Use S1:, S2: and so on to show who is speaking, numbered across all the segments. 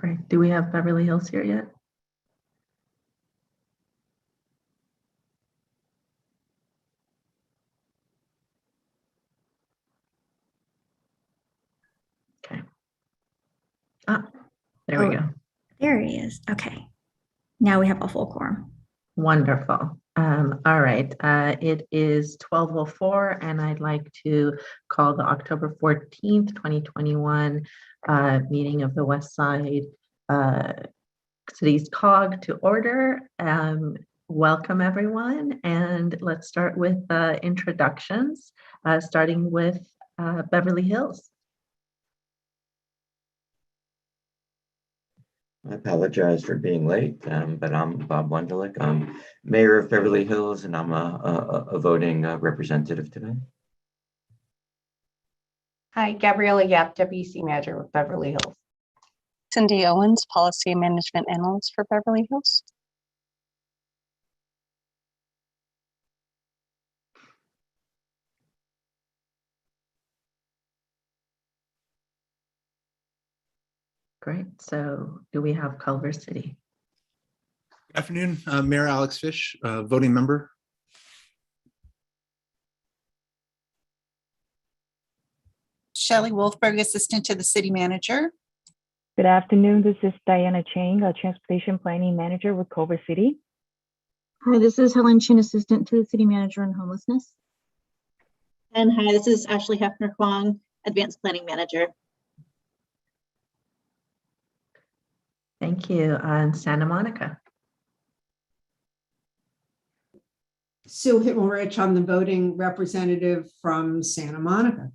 S1: Great. Do we have Beverly Hills here yet? Okay. Ah, there we go.
S2: There he is. Okay. Now we have a full quorum.
S1: Wonderful. All right. It is 12:04, and I'd like to call the October 14th, 2021 meeting of the West Side Cities COG to order. Welcome, everyone. And let's start with introductions, starting with Beverly Hills.
S3: I apologize for being late, but I'm Bob Wunderlich. I'm Mayor of Beverly Hills, and I'm a voting representative today.
S4: Hi, Gabriella Yap, WC Manager with Beverly Hills.
S5: Cindy Owens, Policy Management Analyst for Beverly Hills.
S1: Great. So do we have Culver City?
S6: Good afternoon, Mayor Alex Fish, voting member.
S7: Shelley Wolfberg, Assistant to the City Manager.
S8: Good afternoon. This is Diana Chang, a Transportation Planning Manager with Culver City.
S9: Hi, this is Helen Chin, Assistant to the City Manager on Homelessness. And hi, this is Ashley Hefner Huang, Advanced Planning Manager.
S1: Thank you. And Santa Monica.
S10: Sue Himmelrich, I'm the voting representative from Santa Monica.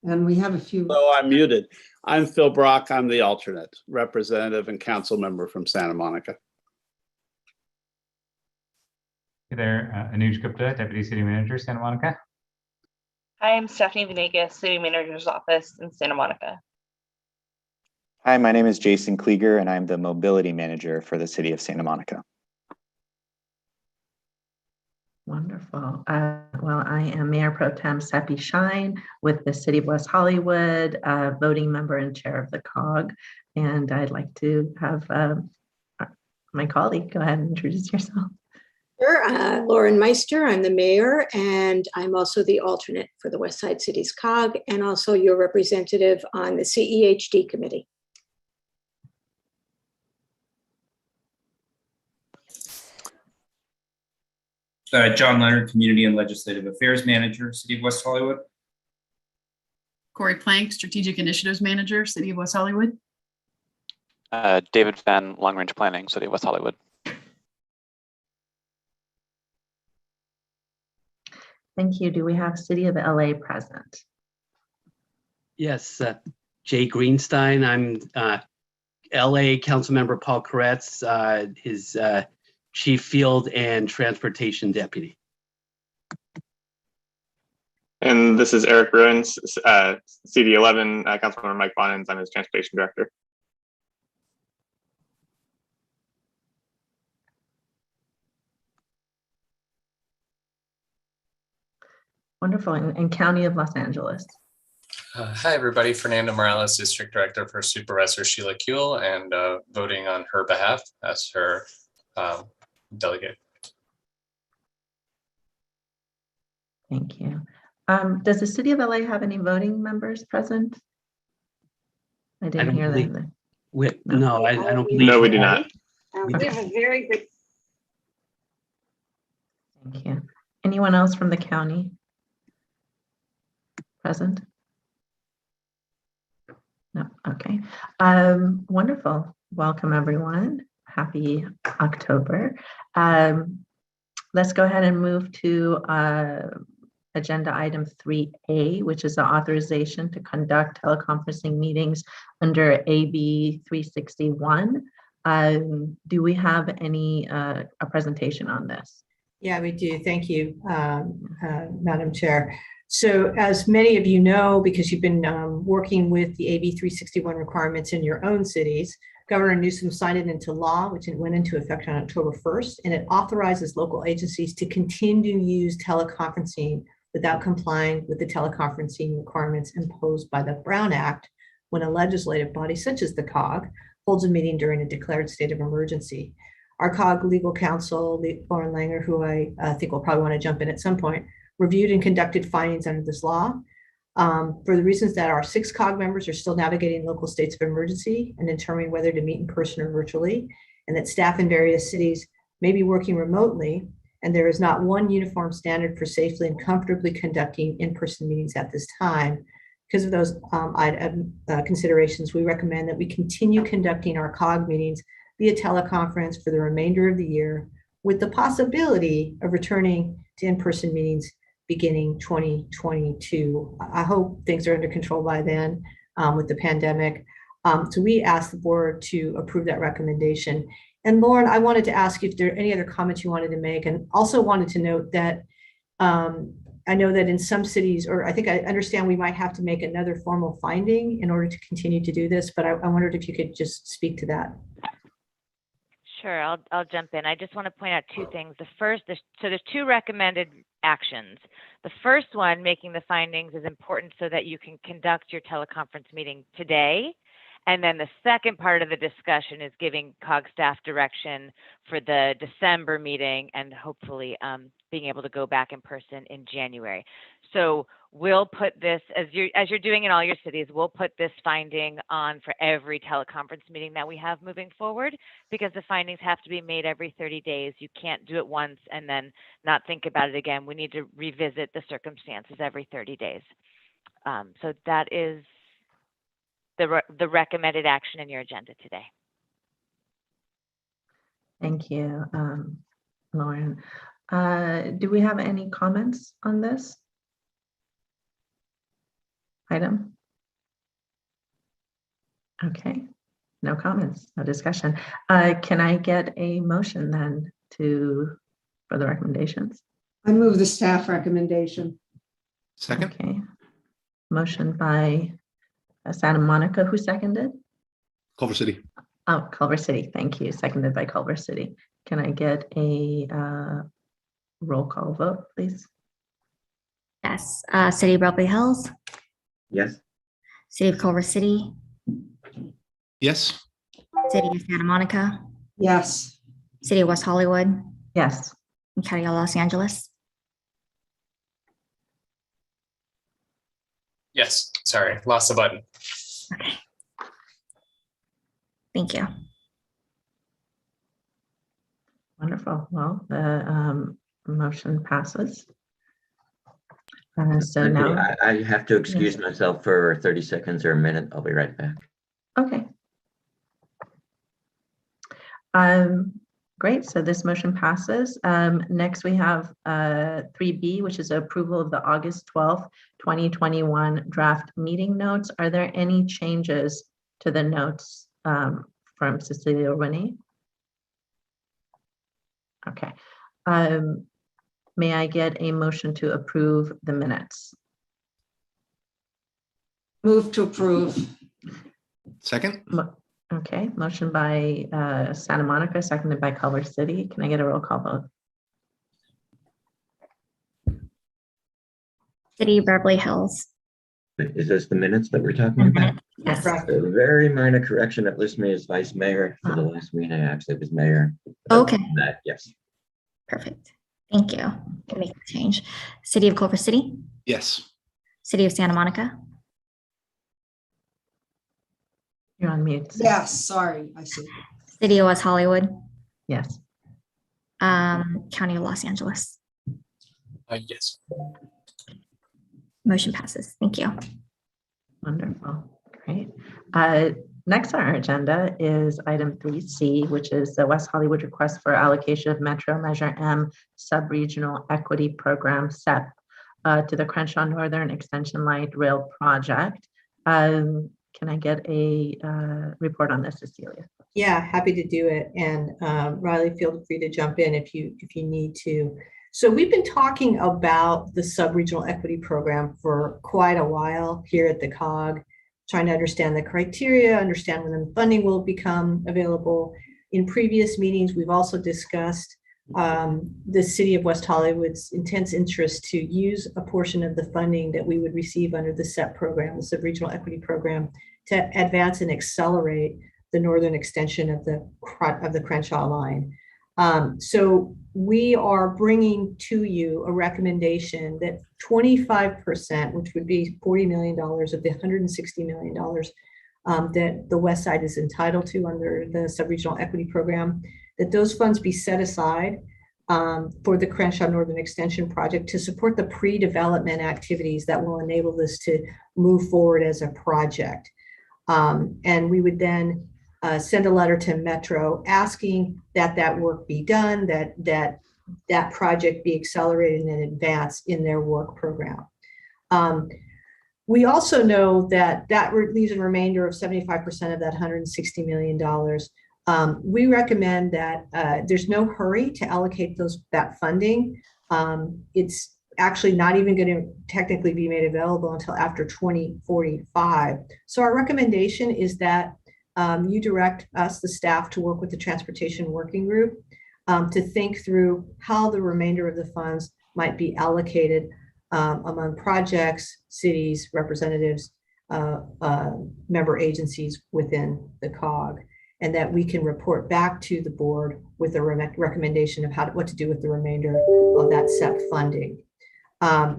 S10: And we have a few.
S11: Oh, I'm muted. I'm Phil Brock. I'm the alternate representative and council member from Santa Monica.
S12: Hey there, Anuj Gupta, Deputy City Manager, Santa Monica.
S13: Hi, I'm Stephanie Venegas, City Manager's Office in Santa Monica.
S14: Hi, my name is Jason Klieger, and I'm the Mobility Manager for the City of Santa Monica.
S1: Wonderful. Well, I am Mayor Pro Tem Seppi Shine with the City of West Hollywood, voting member and chair of the COG. And I'd like to have my colleague go ahead and introduce yourself.
S15: Sure. Lauren Meister, I'm the mayor, and I'm also the alternate for the West Side Cities COG, and also your representative on the CEHD committee.
S16: John Leonard, Community and Legislative Affairs Manager, City of West Hollywood.
S17: Corey Plank, Strategic Initiatives Manager, City of West Hollywood.
S18: David Fenn, Long Range Planning, City of West Hollywood.
S1: Thank you. Do we have City of LA present?
S19: Yes, Jay Greenstein. I'm LA Councilmember Paul Koretz, his Chief Field and Transportation Deputy.
S20: And this is Eric Bruins, CD11, Councilmember Mike Bonins. I'm his Transportation Director.
S1: Wonderful. And County of Los Angeles.
S3: Hi, everybody. Fernando Morales, District Director for Supervisor Sheila Kuehl, and voting on her behalf as her delegate.
S1: Thank you. Does the City of LA have any voting members present? I didn't hear them.
S19: No, I don't believe.
S20: No, we do not.
S15: We have a very good.
S1: Thank you. Anyone else from the county present? No. Okay. Wonderful. Welcome, everyone. Happy October. Let's go ahead and move to agenda item 3A, which is the authorization to conduct teleconferencing meetings under AB 361. Do we have any a presentation on this?
S10: Yeah, we do. Thank you, Madam Chair. So as many of you know, because you've been working with the AB 361 requirements in your own cities, Governor Newsom signed it into law, which went into effect on October 1st, and it authorizes local agencies to continue to use teleconferencing without complying with the teleconferencing requirements imposed by the Brown Act when a legislative body such as the COG holds a meeting during a declared state of emergency. Our COG legal counsel, Lauren Langer, who I think will probably want to jump in at some point, reviewed and conducted findings under this law. For the reasons that our 6 COG members are still navigating local states of emergency and determining whether to meet in person or virtually, and that staff in various cities may be working remotely, and there is not one uniform standard for safely and comfortably conducting in-person meetings at this time. Because of those considerations, we recommend that we continue conducting our COG meetings via teleconference for the remainder of the year, with the possibility of returning to in-person meetings beginning 2022. I hope things are under control by then with the pandemic. So we asked the board to approve that recommendation. And Lauren, I wanted to ask you if there are any other comments you wanted to make, and also wanted to note that I know that in some cities, or I think I understand we might have to make another formal finding in order to continue to do this, but I wondered if you could just speak to that.
S21: Sure, I'll jump in. I just want to point out 2 things. The first, so there's 2 recommended actions. The first one, making the findings, is important so that you can conduct your teleconference meeting today. And then the second part of the discussion is giving COG staff direction for the December meeting and hopefully being able to go back in person in January. So we'll put this, as you're doing in all your cities, we'll put this finding on for every teleconference meeting that we have moving forward, because the findings have to be made every 30 days. You can't do it once and then not think about it again. We need to revisit the circumstances every 30 days. So that is the recommended action in your agenda today.
S1: Thank you, Lauren. Do we have any comments on this item? Okay, no comments, no discussion. Can I get a motion then for the recommendations?
S22: I move the staff recommendation.
S6: Second.
S1: Okay, motion by Santa Monica. Who seconded?
S6: Culver City.
S1: Oh, Culver City. Thank you. Seconded by Culver City. Can I get a roll call vote, please?
S2: Yes. City of Beverly Hills,
S14: Yes.
S2: City of Culver City,
S6: Yes.
S2: City of Santa Monica,
S22: Yes.
S2: City of West Hollywood,
S1: Yes.
S2: and County of Los Angeles.
S3: Yes, sorry, lost the button.
S2: Okay. Thank you.
S1: Wonderful. Well, the motion passes. So
S23: Okay,
S1: now
S23: I have to excuse myself for 30 seconds or a minute. I'll be right back.
S1: Okay. Great, so this motion passes. Next we have 3B, which is approval of the August 12th, 2021 draft meeting notes. Are there any changes to the notes from Cecilia Renee? Okay. May I get a motion to approve the minutes?
S22: Move to approve.
S6: Second.
S1: Okay, motion by Santa Monica, seconded by Culver City. Can I get a roll call vote?
S2: City of Beverly Hills.
S23: Is this the minutes that we're talking about?
S2: Yes.
S23: A very minor correction. It lists me as vice mayor for the last meeting. I actually was mayor.
S2: Okay.
S23: That, yes.
S2: Perfect. Thank you. Can make the change. City of Culver City,
S6: Yes.
S2: City of Santa Monica,
S1: You're on mute.
S22: Yes, sorry, I see.
S2: City of West Hollywood,
S1: Yes.
S2: County of Los Angeles.
S3: Yes.
S2: Motion passes. Thank you.
S1: Wonderful. Great. Next on our agenda is item 3C, which is the West Hollywood request for allocation of Metro Measure M Sub-Regional Equity Program SEP to the Crenshaw Northern Extension Light Rail Project. Can I get a report on this, Cecilia?
S10: Yeah, happy to do it. And Riley, feel free to jump in if you need to. So we've been talking about the sub-regional equity program for quite a while here at the COG, trying to understand the criteria, understand when the funding will become available. In previous meetings, we've also discussed the City of West Hollywood's intense interest to use a portion of the funding that we would receive under the SEP program, the Sub-Regional Equity Program, to advance and accelerate the northern extension of the Crenshaw line. So we are bringing to you a recommendation that 25%, which would be $40 million of the $160 million that the West Side is entitled to under the Subregional Equity Program, that those funds be set aside for the Crenshaw Northern Extension project to support the pre-development activities that will enable this to move forward as a project. And we would then send a letter to Metro asking that that work be done, that project be accelerated and advanced in their work program. We also know that leaves a remainder of 75% of that $160 million. We recommend that there's no hurry to allocate that funding. It's actually not even going to technically be made available until after 2045. So our recommendation is that you direct us, the staff, to work with the Transportation Working Group to think through how the remainder of the funds might be allocated among projects, cities, representatives, member agencies within the COG, and that we can report back to the board with a recommendation of what to do with the remainder of that SEP funding.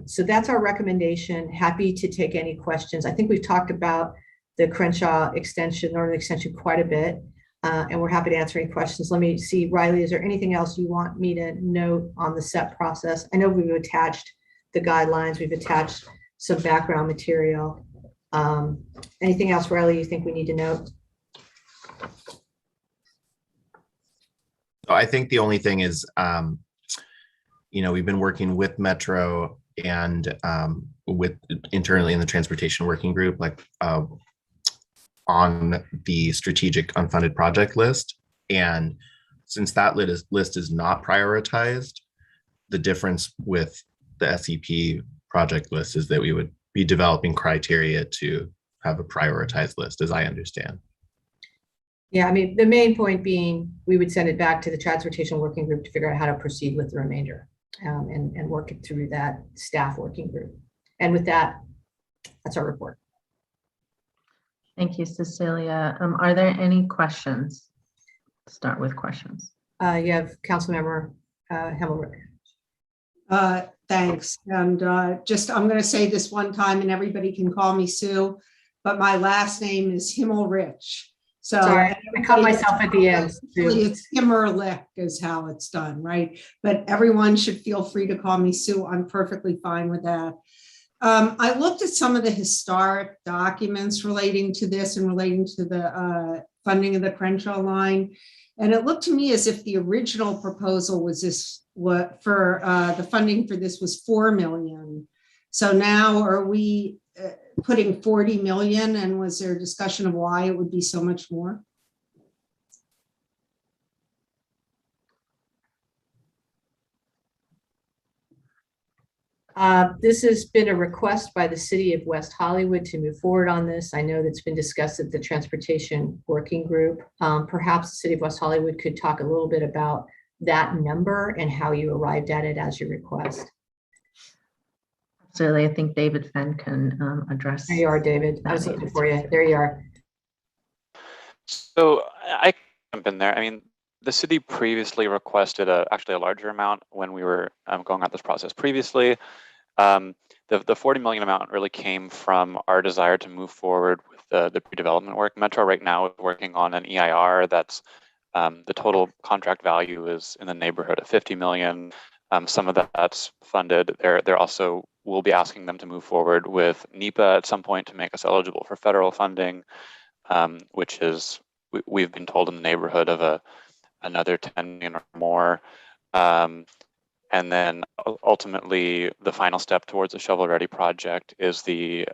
S10: So that's our recommendation. Happy to take any questions. I think we've talked about the Crenshaw extension, Northern Extension, quite a bit, and we're happy to answer any questions. Let me see, Riley, is there anything else you want me to note on the SEP process? I know we've attached the guidelines, we've attached some background material. Anything else, Riley, you think we need to note?
S4: I think the only thing is, we've been working with Metro and with internally in the Transportation Working Group, on the strategic unfunded project list. And since that list is not prioritized, the difference with the SEP project list is that we would be developing criteria to have a prioritized list, as I understand.
S10: Yeah, I mean, the main point being, we would send it back to the Transportation Working Group to figure out how to proceed with the remainder and work it through that staff working group. And with that, that's our report.
S1: Thank you, Cecilia. Are there any questions? Start with questions.
S10: You have Councilmember Himmelrick.
S22: Thanks. And I'm going to say this one time, and everybody can call me Sue, but my last name is Himmelrich. So
S10: sorry, I caught myself at the end.
S22: It's Himmerlich is how it's done, right? But everyone should feel free to call me Sue. I'm perfectly fine with that. I looked at some of the historic documents relating to this and relating to the funding of the Crenshaw line. And it looked to me as if the original proposal was for the funding for this was $4 million. So now are we putting 40 million, and was there a discussion of why it would be so much more?
S10: This has been a request by the city of West Hollywood to move forward on this. I know that's been discussed at the Transportation Working Group. Perhaps the city of West Hollywood could talk a little bit about that number and how you arrived at it as your request.
S1: Absolutely. I think David Fenn can address.
S10: There you are, David. I was looking for you. There you are.
S18: So I can jump in there. I mean, the city previously requested actually a larger amount when we were going out this process previously. The 40 million amount really came from our desire to move forward with the pre-development work. Metro right now is working on an EIR that's the total contract value is in the neighborhood of 50 million. Some of that's funded. They're also, we'll be asking them to move forward with NEPA at some point to make us eligible for federal funding, which is, we've been told in the neighborhood of another 10 million or more. And then ultimately, the final step towards a shovel-ready project is the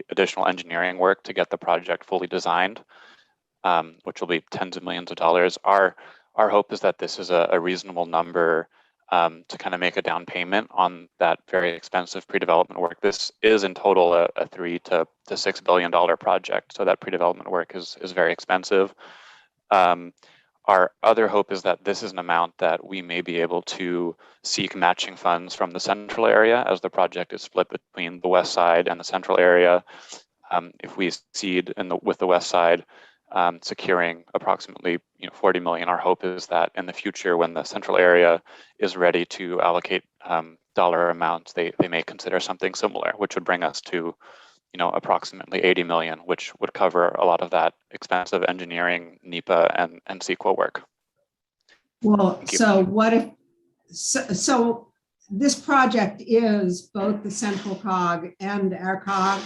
S18: additional engineering work to get the project fully designed, which will be tens of millions of dollars. Our hope is that this is a reasonable number to kind of make a down payment on that very expensive pre-development work. This is in total a $3 to $6 billion project, so that pre-development work is very expensive. Our other hope is that this is an amount that we may be able to seek matching funds from the central area as the project is split between the west side and the central area. if we succeed with the west side, securing approximately 40 million, our hope is that in the future, when the central area is ready to allocate dollar amounts, they may consider something similar, which would bring us to approximately 80 million, which would cover a lot of that expensive engineering, NEPA, and CEQA work.
S22: Well, so what if, so this project is both the central COG and our COG.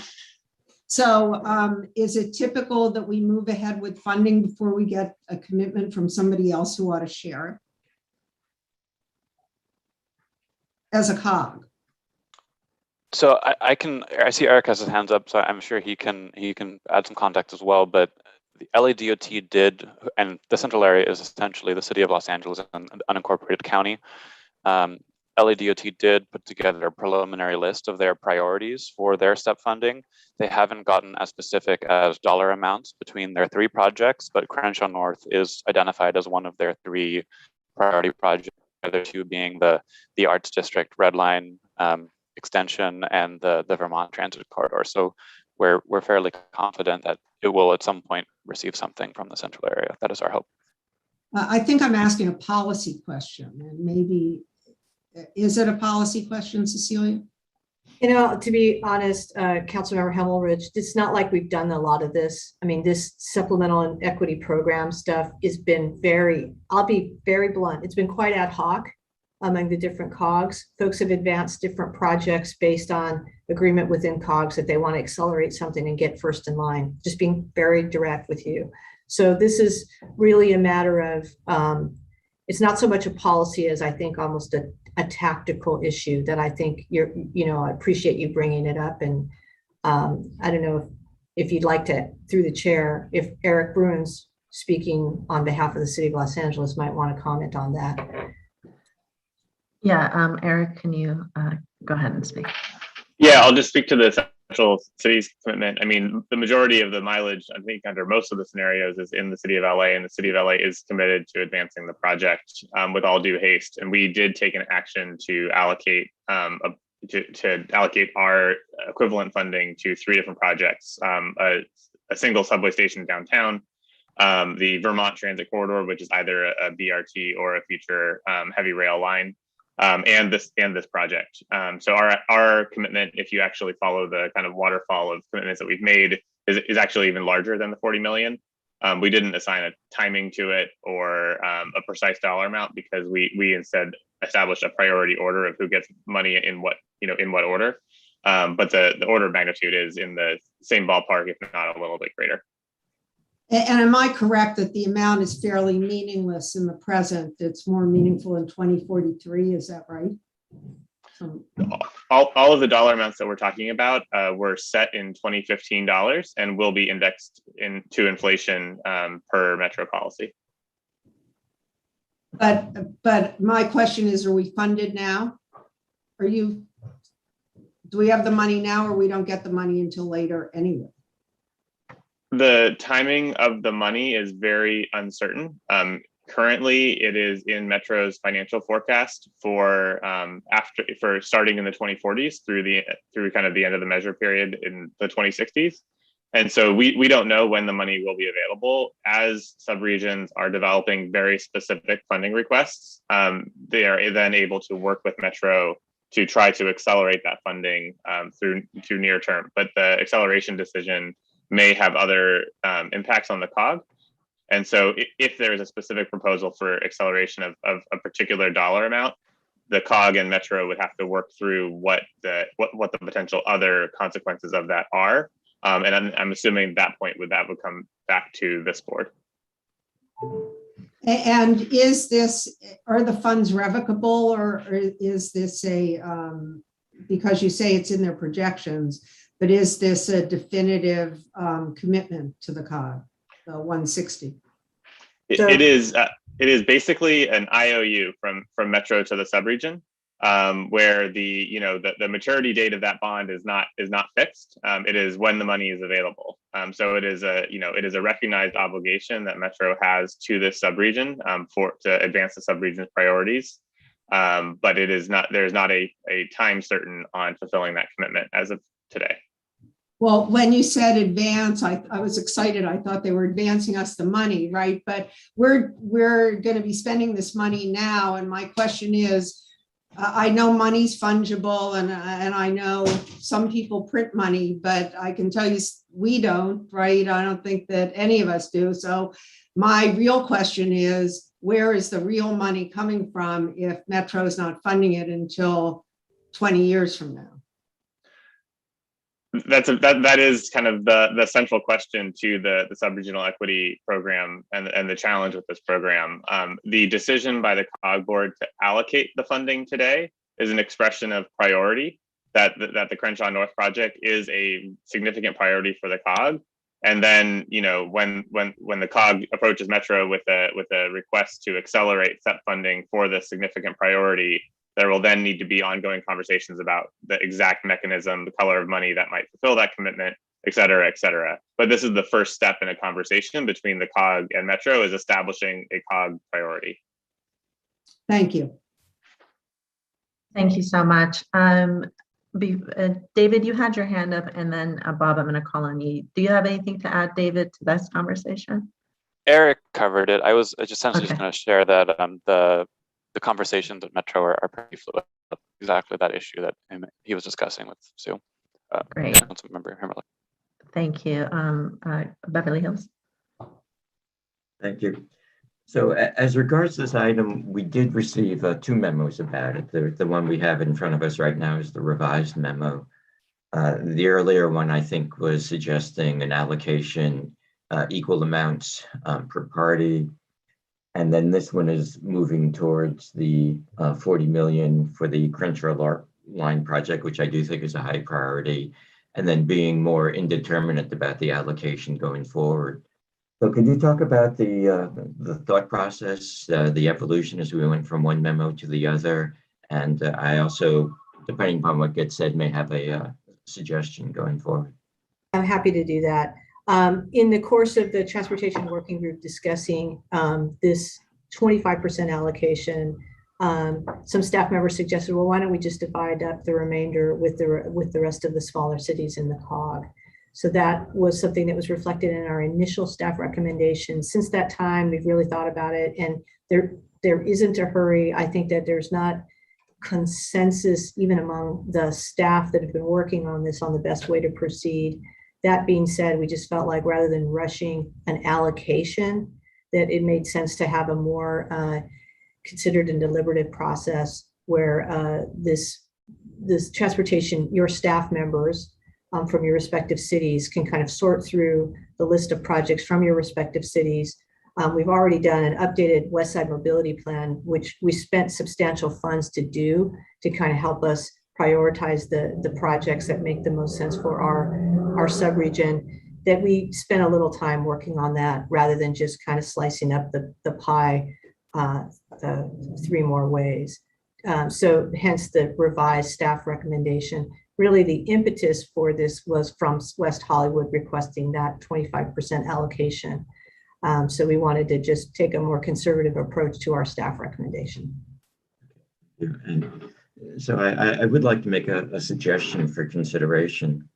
S22: So is it typical that we move ahead with funding before we get a commitment from somebody else who ought to share it? As a COG.
S18: So I see Eric has his hands up, so I'm sure he can add some context as well. But the LADOT did, and the central area is essentially the city of Los Angeles and an unincorporated county. LADOT did put together a preliminary list of their priorities for their STEP funding. They haven't gotten as specific as dollar amounts between their 3 projects, but Crenshaw North is identified as one of their 3 priority projects, the other 2 being the Arts District Red Line extension and the Vermont Transit Corridor. So we're fairly confident that it will at some point receive something from the central area. That is our hope.
S22: I think I'm asking a policy question, and maybe, is it a policy question, Cecilia?
S10: To be honest, Councilmember Hemmelridge, it's not like we've done a lot of this. I mean, this supplemental and equity program stuff has been I'll be very blunt, it's been quite ad hoc among the different COGs. Folks have advanced different projects based on agreement within COGs that they want to accelerate something and get first in line, just being very direct with you. So this is really a matter of, it's not so much a policy as I think almost a tactical issue that I think I appreciate you bringing it up. And I don't know if you'd like to, through the chair, if Eric Bruins, speaking on behalf of the city of Los Angeles, might want to comment on that.
S1: Yeah, Eric, can you go ahead and speak?
S20: Yeah, I'll just speak to the central city's commitment. I mean, the majority of the mileage, I think, under most of the scenarios is in the city of LA, and the city of LA is committed to advancing the project with all due haste. And we did take an action to allocate to allocate our equivalent funding to 3 different projects: a single subway station downtown, the Vermont Transit Corridor, which is either a BRT or a future heavy rail line, and this project. So our commitment, if you actually follow the kind of waterfall of commitments that we've made, is actually even larger than the 40 million. We didn't assign a timing to it or a precise dollar amount, because we instead established a priority order of who gets money in what order. But the order of magnitude is in the same ballpark, if not a little bit greater.
S22: And am I correct that the amount is fairly meaningless in the present? It's more meaningful in 2043, is that right?
S20: All of the dollar amounts that we're talking about were set in 2015 dollars and will be indexed to inflation per Metro policy.
S22: But my question is, are we funded now? Do we have the money now, or we don't get the money until later anyway?
S20: The timing of the money is very uncertain. Currently, it is in Metro's financial forecast for starting in the 2040s through kind of the end of the measure period in the 2060s. And so we don't know when the money will be available. As subregions are developing very specific funding requests, they are then able to work with Metro to try to accelerate that funding through near term. But the acceleration decision may have other impacts on the COG. And so if there is a specific proposal for acceleration of a particular dollar amount, the COG and Metro would have to work through what the potential other consequences of that are. And I'm assuming that would come back to this board.
S22: And are the funds revocable, or is this because you say it's in their projections, but is this a definitive commitment to the COG, the 160?
S20: It is basically an IOU from Metro to the subregion, where the maturity date of that bond is not fixed. It is when the money is available. So it is a recognized obligation that Metro has to this subregion to advance the subregion's priorities. But there's not a time certain on fulfilling that commitment as of today.
S22: Well, when you said advance, I was excited. I thought they were advancing us the money, right? But we're going to be spending this money now. And my question is, I know money's fungible and I know some people print money, but I can tell you we don't, right? I don't think that any of us do. So my real question is, where is the real money coming from if Metro is not funding it until 20 years from now?
S20: That is kind of the central question to the sub-regional equity program and the challenge with this program. The decision by the COG board to allocate the funding today is an expression of priority, that the Crenshaw North project is a significant priority for the COG. And then, you know, when the COG approaches Metro with a request to accelerate SEP funding for this significant priority, there will then need to be ongoing conversations about the exact mechanism, the color of money that might fulfill that commitment, et cetera, et cetera. But this is the first step in a conversation between the COG and Metro, is establishing a COG priority.
S22: Thank you.
S1: Thank you so much. David, you had your hand up, and then Bob, I'm going to call on you. Do you have anything to add, David, to this conversation?
S18: Eric covered it. I was just essentially just going to share that the conversations at Metro are pretty fluid. Exactly that issue that he was discussing with Sue.
S1: Great.
S18: Councilmember Himmerlich.
S1: Thank you. Beverly Hills.
S23: Thank you. So as regards this item, we did receive 2 memos about it. The one we have in front of us right now is the revised memo. The earlier one, I think, was suggesting an allocation equal amounts per party. And then this one is moving towards the 40 million for the Crenshaw line project, which I do think is a high priority, and then being more indeterminate about the allocation going forward. So could you talk about the thought process, the evolution as we went from one memo to the other? And I also, depending upon what gets said, may have a suggestion going forward.
S10: I'm happy to do that. In the course of the Transportation Working Group discussing this 25% allocation, some staff members suggested, well, why don't we just divide up the remainder with the rest of the smaller cities in the COG? So that was something that was reflected in our initial staff recommendation. Since that time, we've really thought about it, and there isn't a hurry. I think that there's not consensus even among the staff that have been working on this on the best way to proceed. That being said, we just felt like rather than rushing an allocation, that it made sense to have a more considered and deliberative process where this transportation, your staff members from your respective cities can kind of sort through the list of projects from your respective cities. We've already done an updated West Side Mobility Plan, which we spent substantial funds to do to kind of help us prioritize the projects that make the most sense for our subregion, that we spent a little time working on that rather than just kind of slicing up the pie 3 more ways. So hence the revised staff recommendation. Really the impetus for this was from West Hollywood requesting that 25% allocation. So we wanted to just take a more conservative approach to our staff recommendation.
S23: And so I would like to make a suggestion for consideration.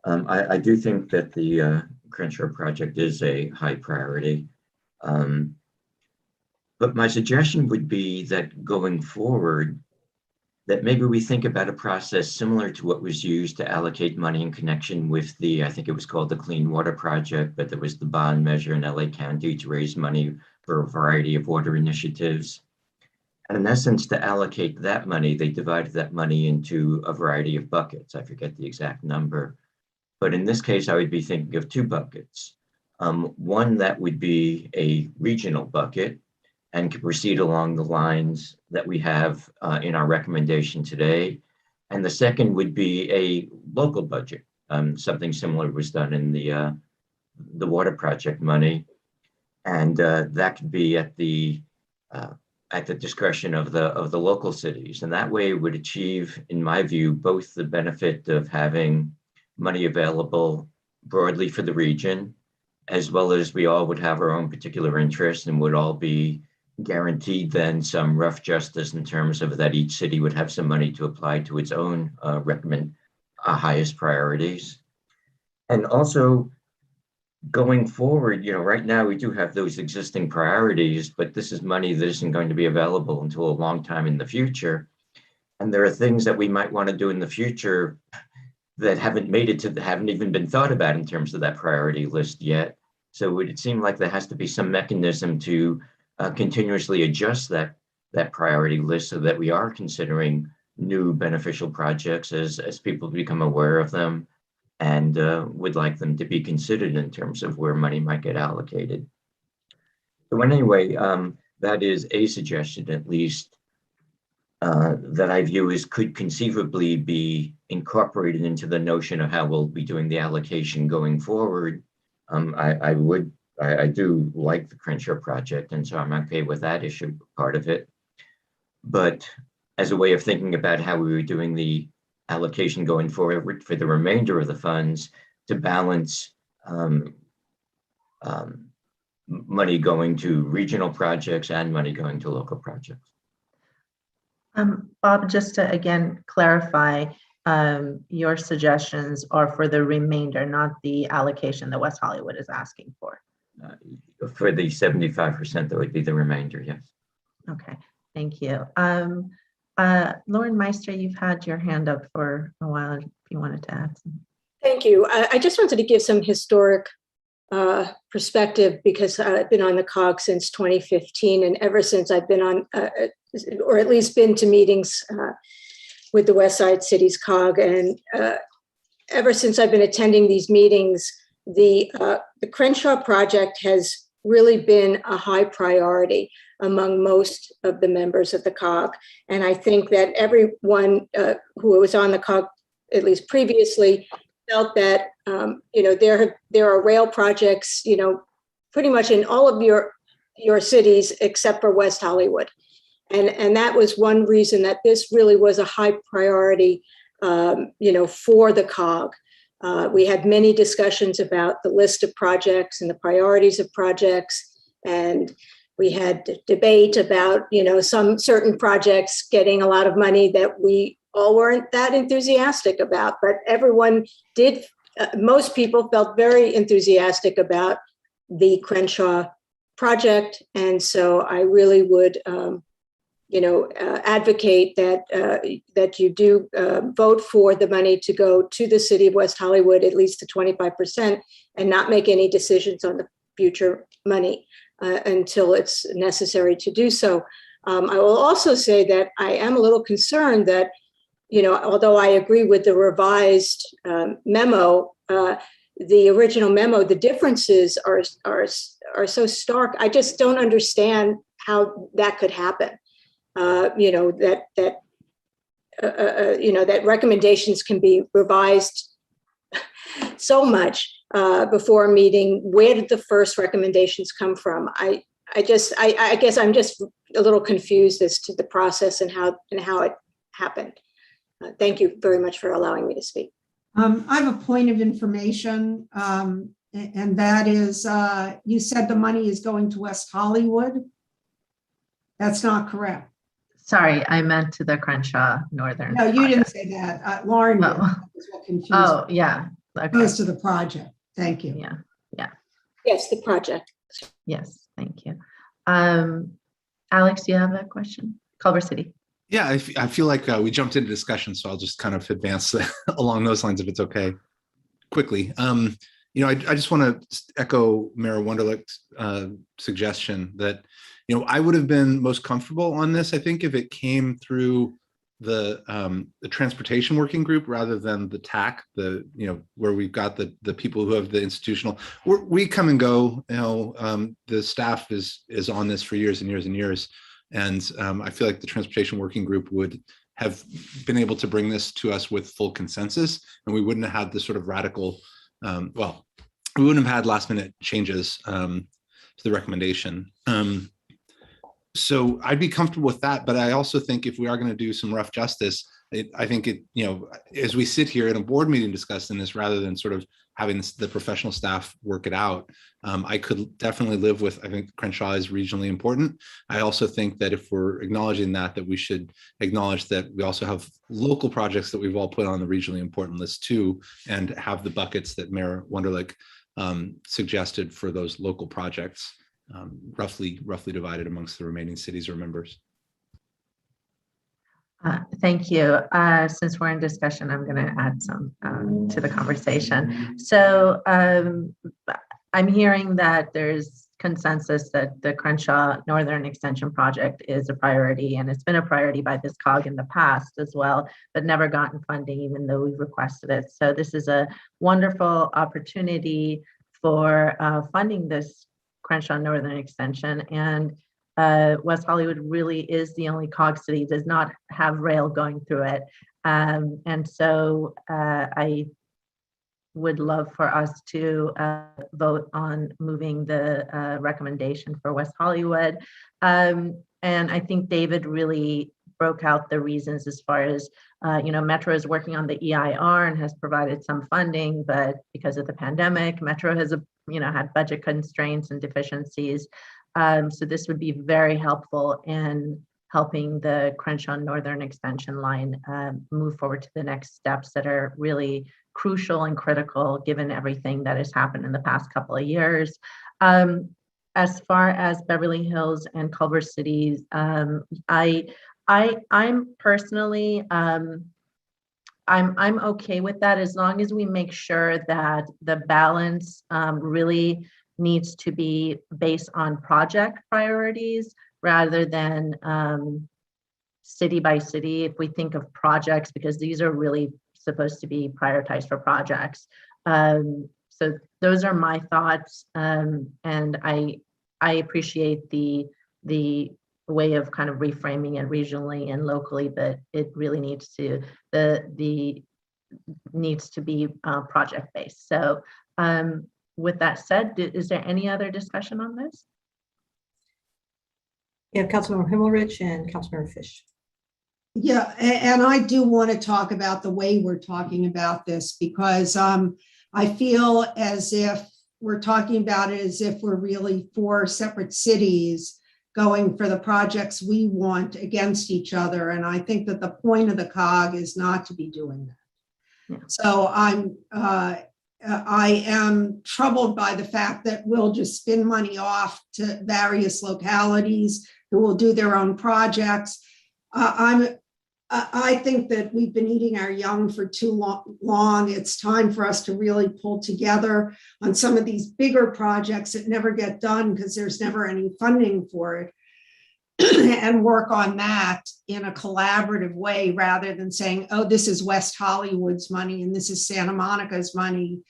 S23: I do think that the Crenshaw project is a high priority. But my suggestion would be that going forward, that maybe we think about a process similar to what was used to allocate money in connection with I think it was called the Clean Water Project, but there was the bond measure in LA County to raise money for a variety of water initiatives. And in essence, to allocate that money, they divided that money into a variety of buckets. I forget the exact number. But in this case, I would be thinking of 2 buckets. One that would be a regional bucket and could proceed along the lines that we have in our recommendation today. And the second would be a local budget. Something similar was done in the water project money. And that could be at the discretion of the local cities. And that way it would achieve, in my view, both the benefit of having money available broadly for the region, as well as we all would have our own particular interests and would all be guaranteed then some rough justice in terms of that each city would have some money to apply to its own highest priorities. And also going forward, right now we do have those existing priorities, but this is money that isn't going to be available until a long time in the future. And there are things that we might want to do in the future that haven't even been thought about in terms of that priority list yet. So it would seem like there has to be some mechanism to continuously adjust that priority list so that we are considering new beneficial projects as people become aware of them and would like them to be considered in terms of where money might get allocated. So anyway, that is a suggestion, at least, that I view as could conceivably be incorporated into the notion of how we'll be doing the allocation going forward. I do like the Crenshaw project, and so I'm okay with that issue part of it. But as a way of thinking about how we were doing the allocation going forward for the remainder of the funds to balance money going to regional projects and money going to local projects.
S1: Bob, just to again clarify, your suggestions are for the remainder, not the allocation that West Hollywood is asking for.
S23: For the 75%, that would be the remainder, yes.
S1: Okay, thank you. Lauren Meister, you've had your hand up for a while if you wanted to add something.
S15: Thank you. I just wanted to give some historic perspective because I've been on the COG since 2015, and ever since I've been on, or at least been to meetings with the West Side Cities COG, and ever since I've been attending these meetings, the Crenshaw project has really been a high priority among most of the members of the COG. And I think that everyone who was on the COG, at least previously, felt that there are rail projects, pretty much in all of your cities except for West Hollywood. And that was one reason that this really was a high priority, for the COG. We had many discussions about the list of projects and the priorities of projects. And we had debate about, some certain projects getting a lot of money that we all weren't that enthusiastic about, but everyone did. Most people felt very enthusiastic about the Crenshaw project. And so I really would, advocate that you do vote for the money to go to the city of West Hollywood, at least to 25%, and not make any decisions on the future money until it's necessary to do so. I will also say that I am a little concerned that, although I agree with the revised memo, the original memo, the differences are so stark. I just don't understand how that could happen. That recommendations can be revised so much before a meeting. Where did the first recommendations come from? I guess I'm just a little confused as to the process and how it happened. Thank you very much for allowing me to speak.
S22: I have a point of information, and that is, you said the money is going to West Hollywood. That's not correct.
S1: Sorry, I meant to the Crenshaw Northern.
S22: No, you didn't say that. Lauren did.
S1: Oh.
S22: That was what confused
S1: Oh,
S22: me.
S1: yeah. Okay.
S22: Opposed to the project. Thank you.
S1: Yeah.
S15: Yes, the project.
S1: Yes, thank you. Alex, do you have a question? Culver City.
S6: Yeah, I feel like we jumped into discussion, so I'll just kind of advance along those lines if it's okay. Quickly, I just want to echo Mayor Wunderlich's suggestion that, I would have been most comfortable on this, I think, if it came through the transportation working group rather than the TAC, where we've got the people who have the institutional. We come and go. The staff is on this for years and years and years, and I feel like the transportation working group would have been able to bring this to us with full consensus, and we wouldn't have had this sort of radical. We wouldn't have had last minute changes to the recommendation. So I'd be comfortable with that, but I also think if we are going to do some rough justice, I think it, as we sit here in a board meeting discussing this, rather than sort of having the professional staff work it out, I could definitely live with, I think Crenshaw is regionally important. I also think that if we're acknowledging that we should acknowledge that we also have local projects that we've all put on the regionally important list too, and have the buckets that Mayor Wunderlich suggested for those local projects, roughly divided amongst the remaining cities or members.
S1: Thank you. Since we're in discussion, I'm going to add some to the conversation. So I'm hearing that there's consensus that the Crenshaw Northern Extension project is a priority, and it's been a priority by this COG in the past as well, but never gotten funding even though we've requested it. So this is a wonderful opportunity for funding this Crenshaw Northern Extension. And West Hollywood really is the only COG city does not have rail going through it. And so I would love for us to vote on moving the recommendation for West Hollywood. And I think David really broke out the reasons as far as, Metro is working on the EIR and has provided some funding, but because of the pandemic, Metro has, had budget constraints and deficiencies. So this would be very helpful in helping the Crenshaw Northern Extension line move forward to the next steps that are really crucial and critical given everything that has happened in the past couple of years. As far as Beverly Hills and Culver City, I'm personally, I'm okay with that as long as we make sure that the balance really needs to be based on project priorities rather than city by city. If we think of projects, because these are really supposed to be prioritized for projects. So those are my thoughts, and I appreciate the way of kind of reframing it regionally and locally, but it really needs to needs to be project based. So with that said, is there any other discussion on this?
S10: Yeah, Councilmember Himmelrich and Councilmember Fish.
S22: Yeah, and I do want to talk about the way we're talking about this, because I feel as if we're talking about it as if we're really four separate cities going for the projects we want against each other. And I think that the point of the COG is not to be doing that. Yeah. So I am troubled by the fact that we'll just spin money off to various localities who will do their own projects. I think that we've been eating our young for too long. It's time for us to really pull together on some of these bigger projects that never get done because there's never any funding for it, and work on that in a collaborative way rather than saying, oh, this is West Hollywood's money and this is Santa Monica's money.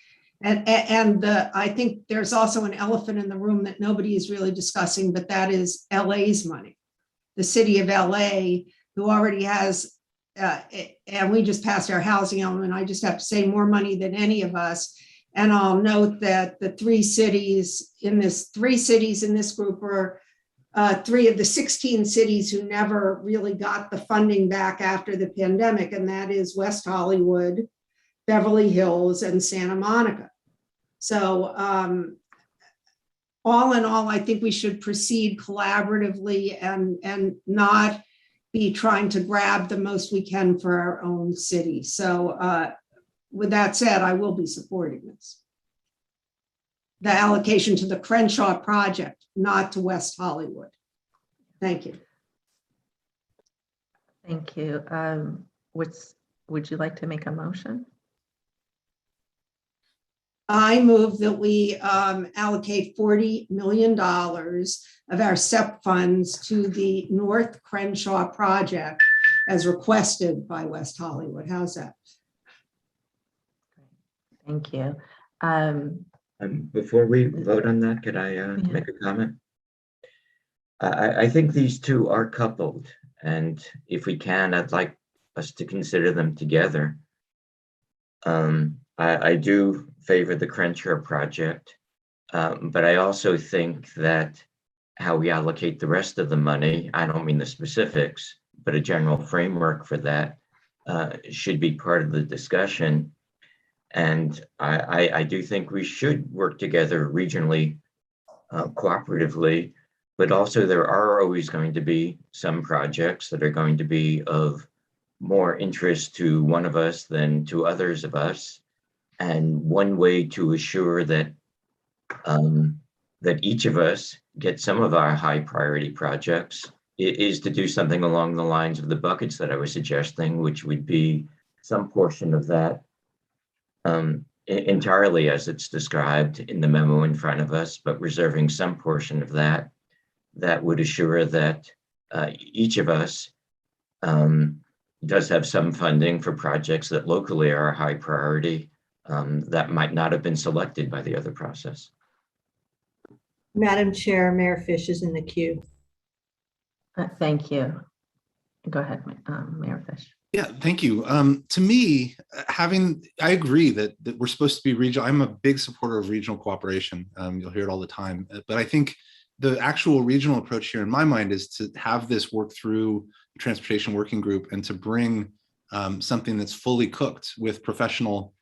S22: And I think there's also an elephant in the room that nobody is really discussing, but that is LA's money. The city of LA, who already has, and we just passed our housing element, I just have to say more money than any of us. And I'll note that the three cities in this group are 3 of the 16 cities who never really got the funding back after the pandemic, and that is West Hollywood, Beverly Hills, and Santa Monica. So all in all, I think we should proceed collaboratively and not be trying to grab the most we can for our own city. So with that said, I will be supporting this. The allocation to the Crenshaw project, not to West Hollywood. Thank you.
S1: Thank you. Would you like to make a motion?
S22: I move that we allocate $40 million of our SEP funds to the North Crenshaw project as requested by West Hollywood. How's that?
S1: Thank you.
S23: Before we vote on that, could I make a comment? I think these two are coupled, and if we can, I'd like us to consider them together. I do favor the Crenshaw project, but I also think that how we allocate the rest of the money, I don't mean the specifics, but a general framework for that should be part of the discussion. And I do think we should work together regionally, cooperatively, but also there are always going to be some projects that are going to be of more interest to one of us than to others of us. And one way to assure that that each of us get some of our high priority projects is to do something along the lines of the buckets that I was suggesting, which would be some portion of that entirely as it's described in the memo in front of us, but reserving some portion of that would assure that each of us does have some funding for projects that locally are a high priority that might not have been selected by the other process.
S10: Madam Chair, Mayor Fish is in the queue.
S1: Thank you. Go ahead, Mayor Fish.
S6: Yeah, thank you. To me, I agree that we're supposed to be regional. I'm a big supporter of regional cooperation. You'll hear it all the time. But I think the actual regional approach here in my mind is to have this work through the transportation working group and to bring something that's fully cooked with professional,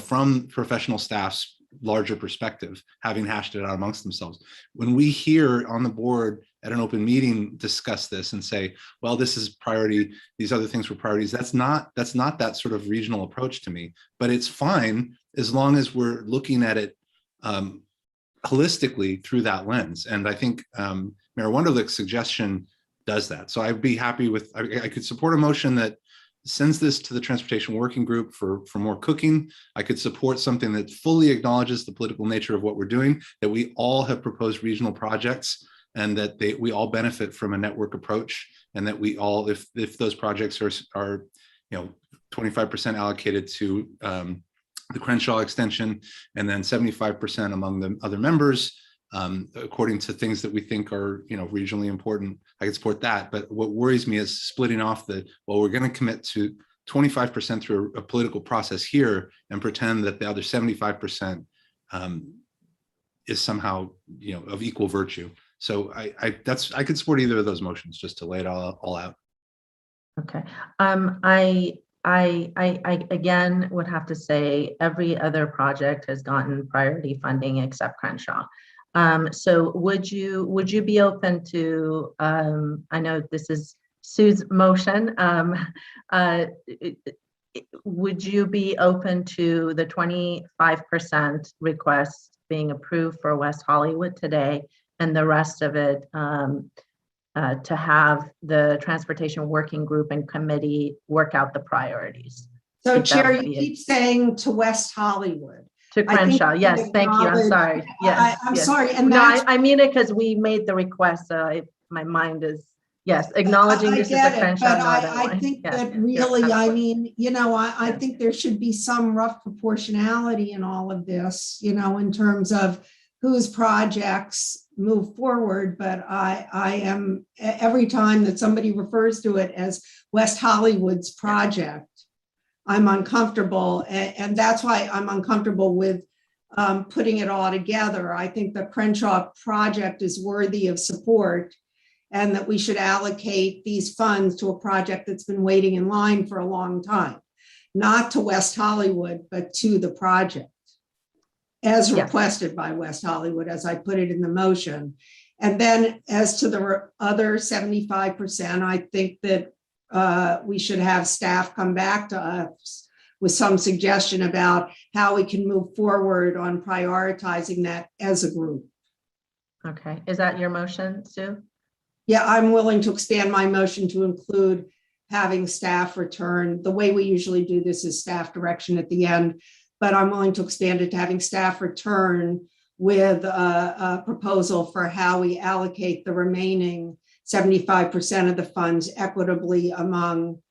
S6: from professional staff's larger perspective, having hashed it out amongst themselves. When we hear on the board at an open meeting discuss this and say, well, this is priority, these other things were priorities, that's not that sort of regional approach to me. But it's fine as long as we're looking at it holistically through that lens. And I think Mayor Wunderlich's suggestion does that. So I'd be happy with, I could support a motion that sends this to the transportation working group for more cooking. I could support something that fully acknowledges the political nature of what we're doing, that we all have proposed regional projects and that we all benefit from a network approach, and that we all, if those projects are 25% allocated to the Crenshaw extension and then 75% among the other members, according to things that we think are regionally important, I could support that. But what worries me is splitting off we're going to commit to 25% through a political process here and pretend that the other 75% is somehow of equal virtue. So I could support either of those motions, just to lay it all out.
S1: Okay. I again would have to say every other project has gotten priority funding except Crenshaw. So would you be open to, I know this is Sue's motion, would you be open to the 25% request being approved for West Hollywood today, and the rest of it to have the transportation working group and committee work out the priorities?
S22: So Chair, you keep saying to West Hollywood.
S1: To Crenshaw, yes, thank you, I'm sorry. Yes,
S22: I'm
S1: yes.
S22: sorry, and
S1: no, I mean it because we made the request, so my mind is, yes, acknowledging this is a Crenshaw.
S22: But I think that really, I mean, I think there should be some rough proportionality in all of this, in terms of whose projects move forward. But I am, every time that somebody refers to it as West Hollywood's project, I'm uncomfortable, and that's why I'm uncomfortable with putting it all together. I think the Crenshaw project is worthy of support, and that we should allocate these funds to a project that's been waiting in line for a long time, not to West Hollywood, but to the project as requested by West Hollywood, as I put it in the motion. And then as to the other 75%, I think that we should have staff come back to us with some suggestion about how we can move forward on prioritizing that as a group.
S1: Okay, is that your motion, Sue?
S22: Yeah, I'm willing to expand my motion to include having staff return. The way we usually do this is staff direction at the end, but I'm willing to expand it to having staff return with a proposal for how we allocate the remaining 75% of the funds equitably among,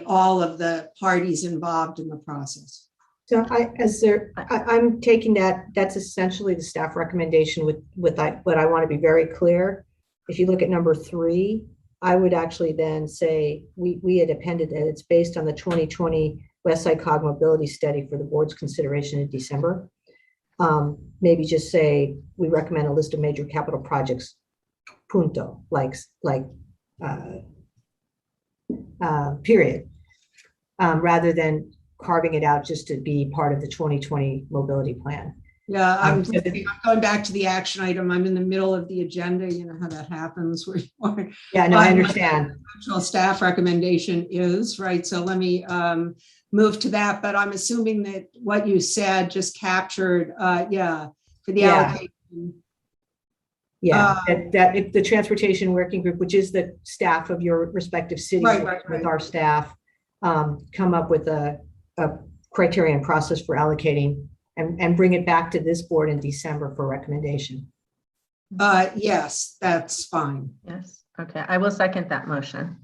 S22: all of the parties involved in the process.
S10: So I'm taking that's essentially the staff recommendation with that, but I want to be very clear. If you look at number 3, I would actually then say we had appended that it's based on the 2020 WSCCOG mobility study for the board's consideration in December. Maybe just say we recommend a list of major capital projects, punto, period. rather than carving it out just to be part of the 2020 mobility plan.
S22: Yeah, I'm
S10: so
S22: going back to the action item. I'm in the middle of the agenda. You know how that happens.
S10: Yeah, no, I understand.
S22: Actual staff recommendation is, right? So let me move to that. But I'm assuming that what you said just captured, for the allocation.
S10: Yeah, that the transportation working group, which is the staff of your respective cities, with our staff, come up with a criteria and process for allocating and bring it back to this board in December for recommendation.
S22: Yes, that's fine.
S1: Yes. Okay. I will second that motion.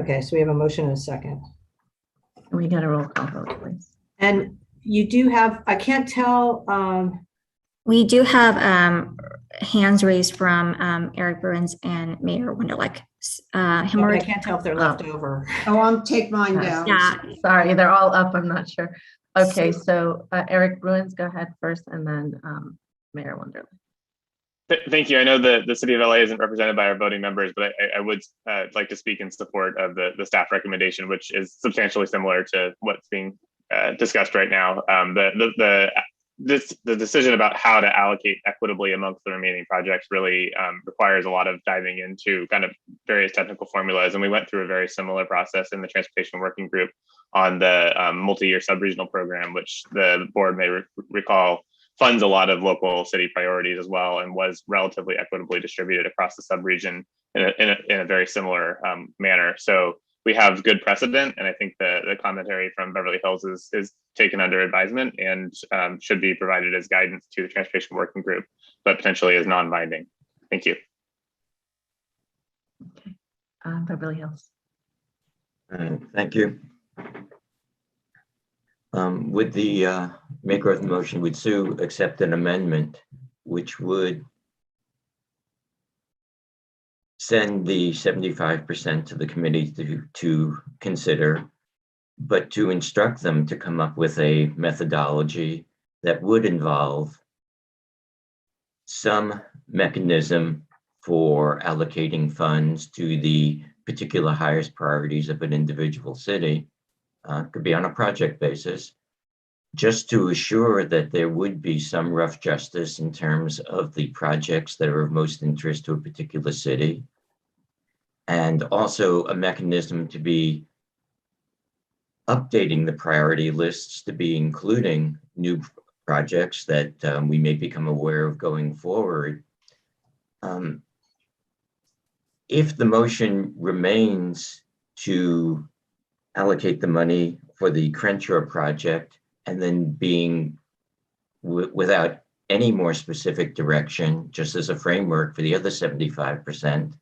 S10: Okay, so we have a motion and a second.
S1: We got a roll call vote, please.
S10: And you do have, I can't tell.
S2: We do have hands raised from Eric Bruins and Mayor Wunderlich.
S10: I can't tell if they're left over.
S22: Oh, I'll take mine down.
S2: Yeah.
S1: Sorry, they're all up. I'm not sure. Okay, so Eric Bruins, go ahead first, and then Mayor Wunderlich.
S20: Thank you. I know that the city of LA isn't represented by our voting members, but I would like to speak in support of the staff recommendation, which is substantially similar to what's being discussed right now. The decision about how to allocate equitably amongst the remaining projects really requires a lot of diving into kind of various technical formulas. And we went through a very similar process in the transportation working group on the multi-year sub-regional program, which the board may recall funds a lot of local city priorities as well, and was relatively equitably distributed across the sub-region in a very similar manner. So we have good precedent, and I think the commentary from Beverly Hills is taken under advisement and should be provided as guidance to the transportation working group, but potentially as non-binding. Thank you.
S1: Okay, Beverly Hills.
S23: Thank you. Would the maker of the motion, would Sue accept an amendment which would send the 75% to the committee to consider, but to instruct them to come up with a methodology that would involve some mechanism for allocating funds to the particular highest priorities of an individual city? Could be on a project basis, just to assure that there would be some rough justice in terms of the projects that are of most interest to a particular city, and also a mechanism to be updating the priority lists to be including new projects that we may become aware of going forward. If the motion remains to allocate the money for the Crenshaw project and then being without any more specific direction, just as a framework for the other 75%,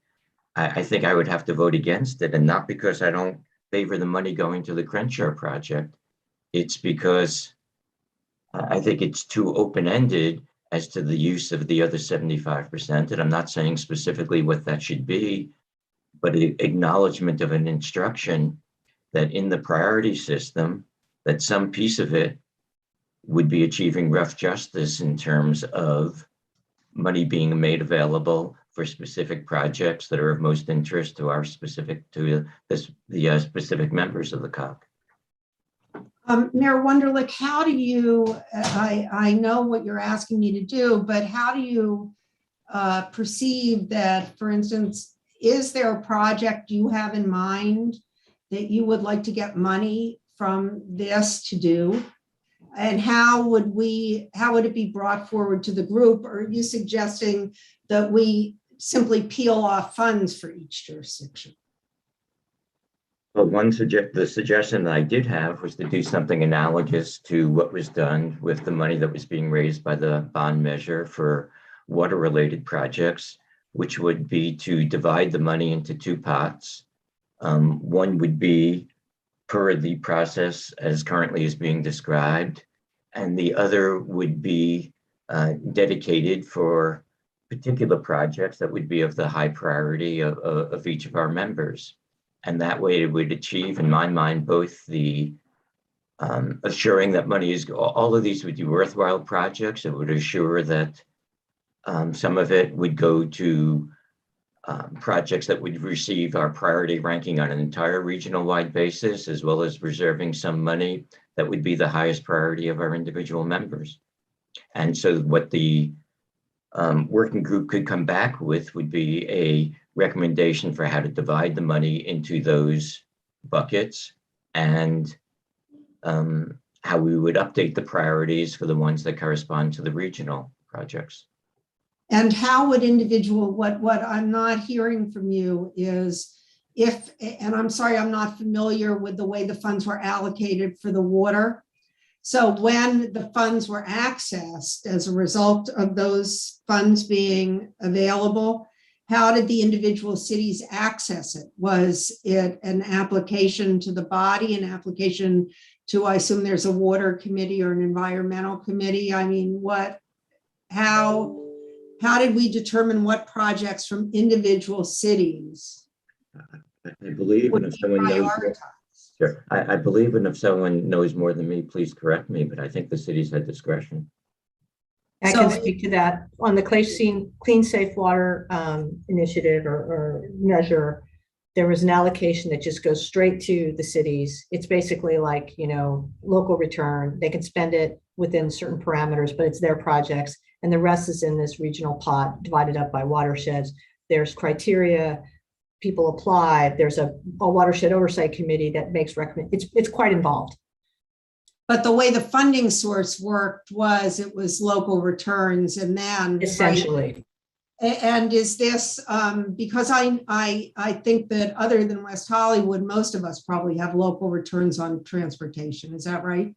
S23: I think I would have to vote against it, and not because I don't favor the money going to the Crenshaw project. It's because I think it's too open-ended as to the use of the other 75%. And I'm not saying specifically what that should be, but an acknowledgement of an instruction that in the priority system, that some piece of it would be achieving rough justice in terms of money being made available for specific projects that are of most interest to our specific, to the specific members of the COG.
S22: Mayor Wunderlich, how do you, I know what you're asking me to do, but how do you perceive that, for instance, is there a project you have in mind that you would like to get money from this to do? And how would it be brought forward to the group? Or are you suggesting that we simply peel off funds for each jurisdiction?
S23: Well, the suggestion that I did have was to do something analogous to what was done with the money that was being raised by the bond measure for water-related projects, which would be to divide the money into two pots. One would be per the process as currently is being described, and the other would be dedicated for particular projects that would be of the high priority of each of our members. And that way it would achieve, in my mind, both the assuring that money is, all of these would be worthwhile projects. It would assure that some of it would go to projects that would receive our priority ranking on an entire regional wide basis, as well as reserving some money that would be the highest priority of our individual members. And so what the working group could come back with would be a recommendation for how to divide the money into those buckets and how we would update the priorities for the ones that correspond to the regional projects.
S22: And how would what I'm not hearing from you is and I'm sorry, I'm not familiar with the way the funds were allocated for the water. So when the funds were accessed as a result of those funds being available, how did the individual cities access it? Was it an application to the body, an application to, I assume there's a water committee or an environmental committee? I mean, how did we determine what projects from individual cities?
S23: I believe, and if someone knows, sure. I believe, and if someone knows more than me, please correct me, but I think the cities had discretion.
S10: I can speak to that. On the Clean Safe Water initiative or measure, there was an allocation that just goes straight to the cities. It's basically like, local return. They can spend it within certain parameters, but it's their projects. And the rest is in this regional pot divided up by watersheds. There's criteria, people apply. There's a watershed oversight committee that makes recommendations. It's quite involved.
S22: But the way the funding source worked was it was local returns and then
S10: essentially.
S22: Right? And is this because I think that other than West Hollywood, most of us probably have local returns on transportation. Is that right?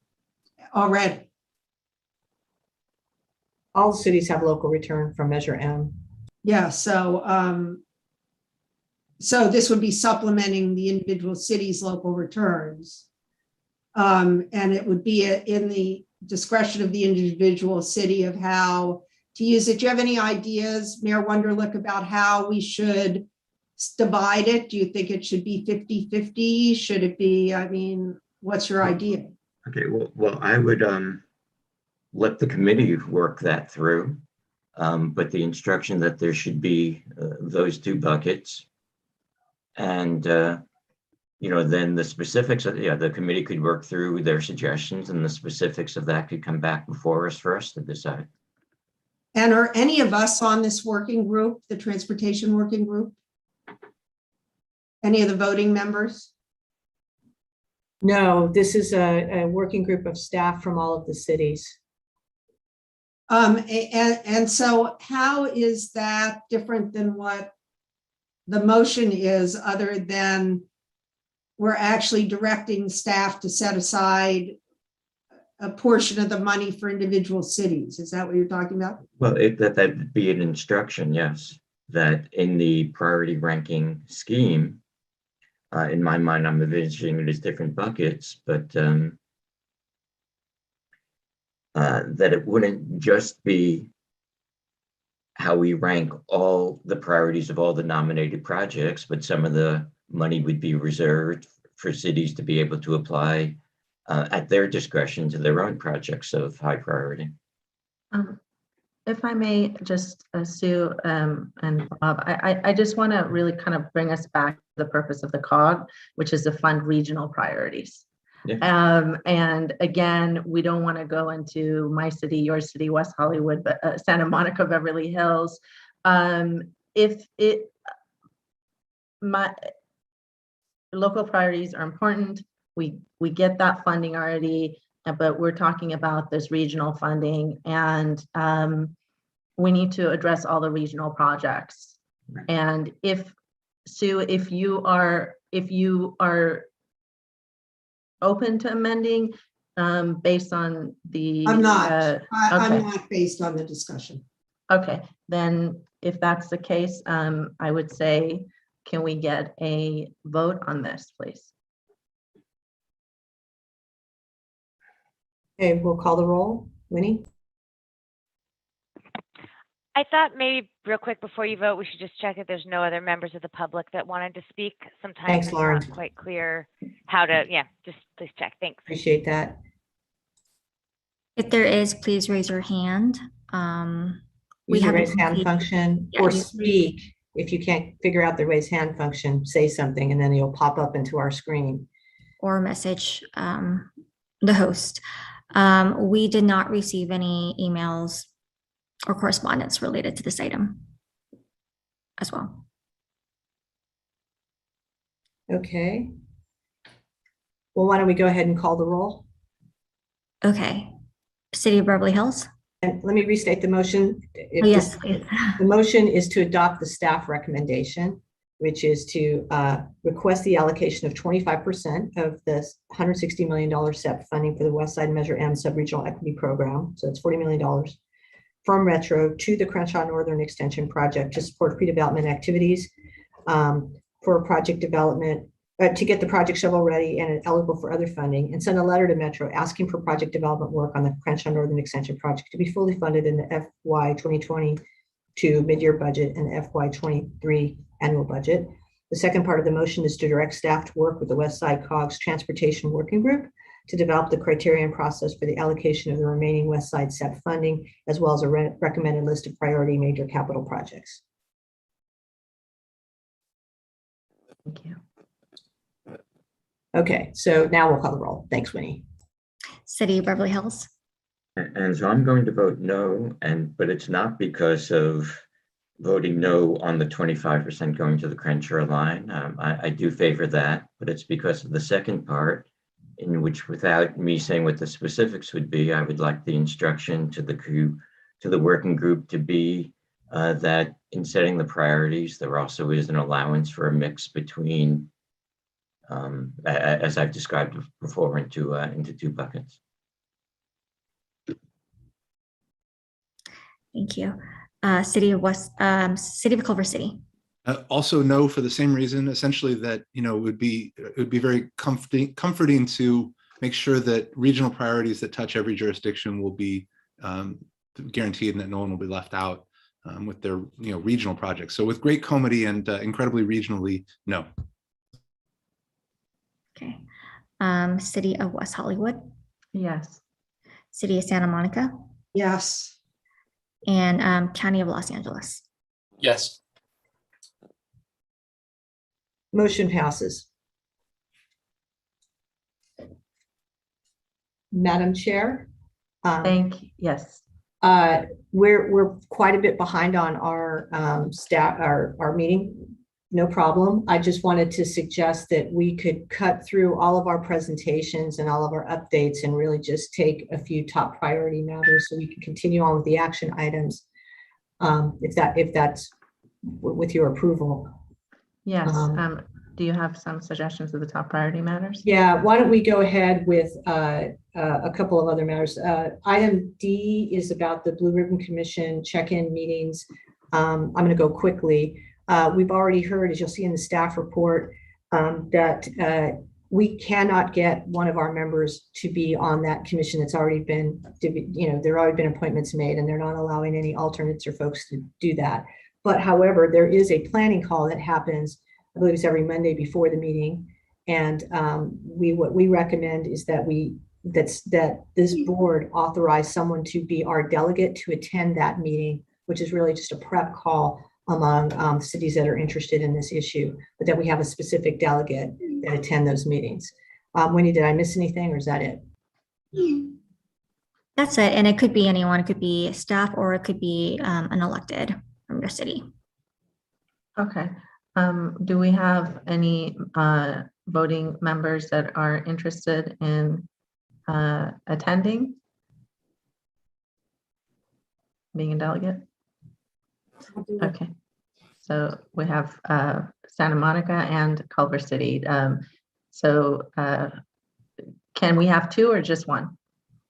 S22: Already.
S10: All cities have local return from Measure M.
S22: Yeah, so this would be supplementing the individual cities' local returns. And it would be in the discretion of the individual city of how to use it. Do you have any ideas, Mayor Wunderlich, about how we should divide it? Do you think it should be 50-50? Should it be, what's your idea?
S23: Okay, well, I would let the committee work that through, but the instruction that there should be those two buckets. And, then the specifics of, the committee could work through their suggestions and the specifics of that could come back before us for us to decide.
S22: And are any of us on this working group, the transportation working group? Any of the voting members?
S10: No, this is a working group of staff from all of the cities.
S22: And so how is that different than what the motion is, other than we're actually directing staff to set aside a portion of the money for individual cities? Is that what you're talking about?
S23: Well, that'd be an instruction, yes, that in the priority ranking scheme, in my mind, I'm envisioning it as different buckets, but that it wouldn't just be how we rank all the priorities of all the nominated projects, but some of the money would be reserved for cities to be able to apply at their discretion to their own projects of high priority.
S1: If I may just, Sue and Bob, I just want to really kind of bring us back to the purpose of the COG, which is to fund regional priorities. Yeah. And again, we don't want to go into my city, your city, West Hollywood, but Santa Monica, Beverly Hills. My local priorities are important. We get that funding already, but we're talking about this regional funding, and we need to address all the regional projects. Right. And Sue, if you are open to amending based on the
S22: I'm not. I'm not based on the discussion.
S1: Okay, then if that's the case, I would say, can we get a vote on this, please?
S10: Okay, we'll call the roll. Winnie?
S21: I thought maybe real quick before you vote, we should just check if there's no other members of the public that wanted to speak. Sometimes
S10: Thanks,
S21: it's
S10: Lauren.
S21: not quite clear how to, just please check. Thanks.
S10: Appreciate that.
S2: If there is, please raise your hand.
S10: We have a raise hand function or speak. if you can't figure out the raise hand function, say something and then you'll pop up into our screen.
S2: Or message the host. We did not receive any emails or correspondence related to this item as well.
S10: Okay. Well, why don't we go ahead and call the roll?
S2: Okay. City of Beverly Hills?
S10: And let me restate the motion.
S2: Yes, please.
S10: The motion is to adopt the staff recommendation, which is to request the allocation of 25% of the $160 million SEP funding for the West Side Measure M Subregional Equity Program. So it's $40 million from Retro to the Crenshaw Northern Extension Project to support pre-development activities for project development, to get the project shovel ready and eligible for other funding, and send a letter to Metro asking for project development work on the Crenshaw Northern Extension Project to be fully funded in the FY 2022 mid-year budget and FY 23 annual budget. The second part of the motion is to direct staff to work with the WSCCOG's Transportation Working Group to develop the criterion process for the allocation of the remaining West Side SEP funding, as well as a recommended list of priority major capital projects.
S1: Thank you.
S10: Okay, so now we'll call the roll. Thanks, Winnie.
S2: City of Beverly Hills?
S23: And so I'm going to vote no, but it's not because of voting no on the 25% going to the Crenshaw line. I do favor that, but it's because of the second part, in which, without me saying what the specifics would be, I would like the instruction to the group, to the working group, to be that in setting the priorities, there also is an allowance for a mix between, as I've described before, into two buckets.
S2: Thank you. City of Culver City.
S6: Also no, for the same reason, essentially, that it would be very comforting to make sure that regional priorities that touch every jurisdiction will be guaranteed and that no one will be left out with their regional projects. So with great comity and incredibly regionally, no.
S2: Okay. City of West Hollywood.
S1: Yes.
S2: City of Santa Monica.
S22: Yes.
S2: And County of Los Angeles.
S3: Yes.
S10: Motion passes. Madam Chair.
S1: Yes.
S10: We're quite a bit behind on our staff, our meeting. No problem. I just wanted to suggest that we could cut through all of our presentations and all of our updates and really just take a few top priority matters so we can continue on with the action items. If that's with your approval.
S1: Yes. Do you have some suggestions of the top priority matters?
S10: Yeah, why don't we go ahead with a couple of other matters. Item D is about the Blue Ribbon Commission check-in meetings. I'm going to go quickly. We've already heard, as you'll see in the staff report, that we cannot get one of our members to be on that commission. It's already been, there already been appointments made, and they're not allowing any alternates or folks to do that. But however, there is a planning call that happens, I believe it's every Monday before the meeting. And what we recommend is that that this board authorize someone to be our delegate to attend that meeting, which is really just a prep call among cities that are interested in this issue, but that we have a specific delegate that attend those meetings. Winnie, did I miss anything, or is that it?
S2: That's it. And it could be anyone. It could be staff, or it could be an elected from your city.
S1: Okay. Do we have any voting members that are interested in attending? Being a delegate? Okay. So we have Santa Monica and Culver City. So can we have two or just one?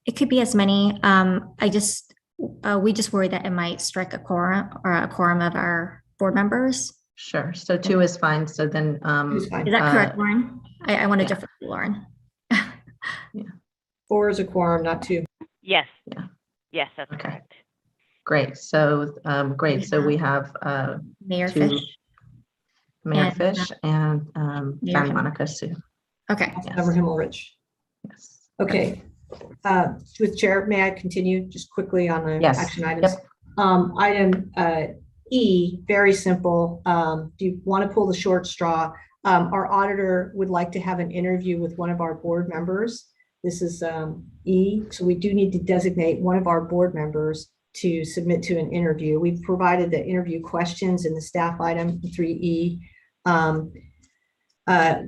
S2: It could be as many. We just worry that it might strike a quorum of our board members.
S1: Sure. So two is fine. So then
S2: is that correct, Lauren? I want to defer to Lauren.
S1: Yeah.
S10: 4 is a quorum, not 2.
S21: Yes.
S1: Yeah.
S21: Yes, that's correct.
S1: Great. So great. So we have
S2: Mayor Fish.
S1: Mayor Fish and Santa Monica Sue.
S2: Okay.
S10: Councilmember Himmelrich.
S1: Yes.
S10: Okay. With Chair, may I continue just quickly on the
S1: yes.
S10: action items?
S1: Yep.
S10: Item E, very simple. Do you want to pull the short straw? Our auditor would like to have an interview with one of our board members. This is E, so we do need to designate one of our board members to submit to an interview. We've provided the interview questions in the staff item 3E.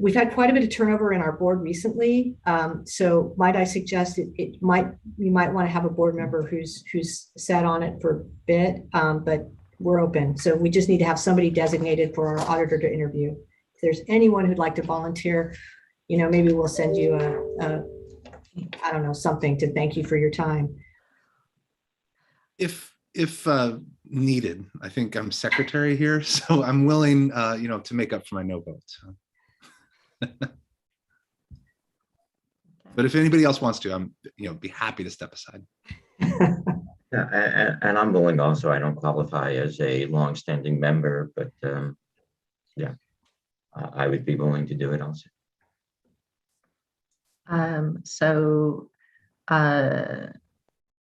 S10: We've had quite a bit of turnover in our board recently, so might I suggest we might want to have a board member who's sat on it for a bit, but we're open. So we just need to have somebody designated for our auditor to interview. If there's anyone who'd like to volunteer, maybe we'll send you I don't know, something to thank you for your time.
S6: If needed, I think I'm secretary here, so I'm willing, to make up for my no vote. So. But if anybody else wants to, I'm, be happy to step aside.
S23: Yeah, and I'm willing also. I don't qualify as a longstanding member, but yeah, I would be willing to do it also.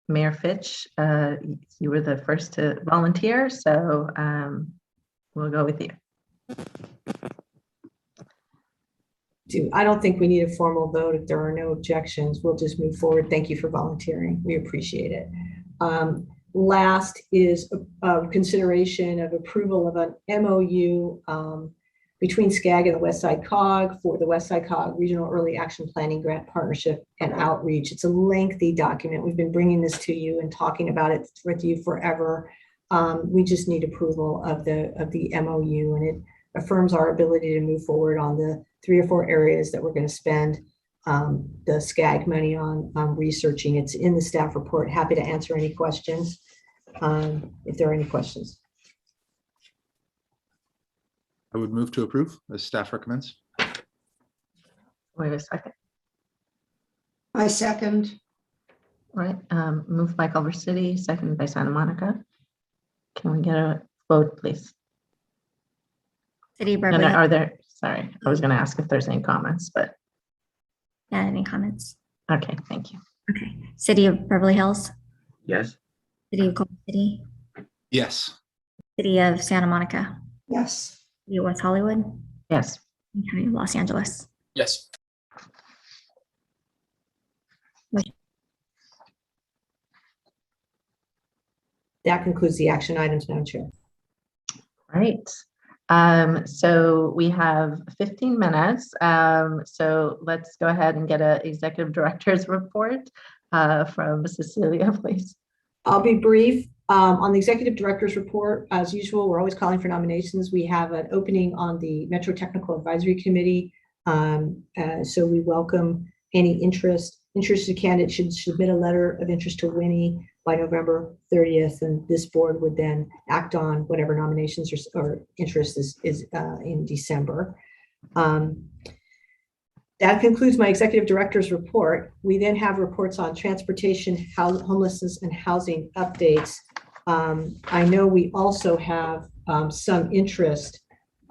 S1: Mayor Fitch, you were the first to volunteer, so we'll go with you.
S10: I don't think we need a formal vote. If there are no objections, we'll just move forward. Thank you for volunteering. We appreciate it. Last is a consideration of approval of an MOU between SCAG and the WSCCOG for the WSCCOG Regional Early Action Planning Grant Partnership and Outreach. It's a lengthy document. We've been bringing this to you and talking about it with you forever. We just need approval of the MOU, and it affirms our ability to move forward on the 3 or 4 areas that we're going to spend the SCAG money on researching. It's in the staff report. Happy to answer any questions if there are any questions.
S6: I would move to approve as staff recommends.
S1: Wait a second.
S22: I second.
S1: All right, moved by Culver City, seconded by Santa Monica. Can we get a vote, please?
S2: City of
S1: And
S2: Beverly Hills.
S1: are there, sorry, I was going to ask if there's any comments, but.
S2: Yeah, any comments?
S1: Okay, thank you.
S2: Okay. City of Beverly Hills.
S23: Yes.
S2: City of Culver City.
S6: Yes.
S2: City of Santa Monica.
S22: Yes.
S2: City of West Hollywood.
S1: Yes.
S2: And County of Los Angeles.
S3: Yes.
S10: That concludes the action items, Madam Chair.
S1: Right. So we have 15 minutes. So let's go ahead and get an executive director's report from Cecilia, please.
S10: I'll be brief. On the executive director's report, as usual, we're always calling for nominations. We have an opening on the Metro Technical Advisory Committee. So we welcome any interested candidates should submit a letter of interest to Winnie by November 30th, and this board would then act on whatever nominations or interest is in December. That concludes my executive director's report. We then have reports on transportation, homelessness, and housing updates. I know we also have some interest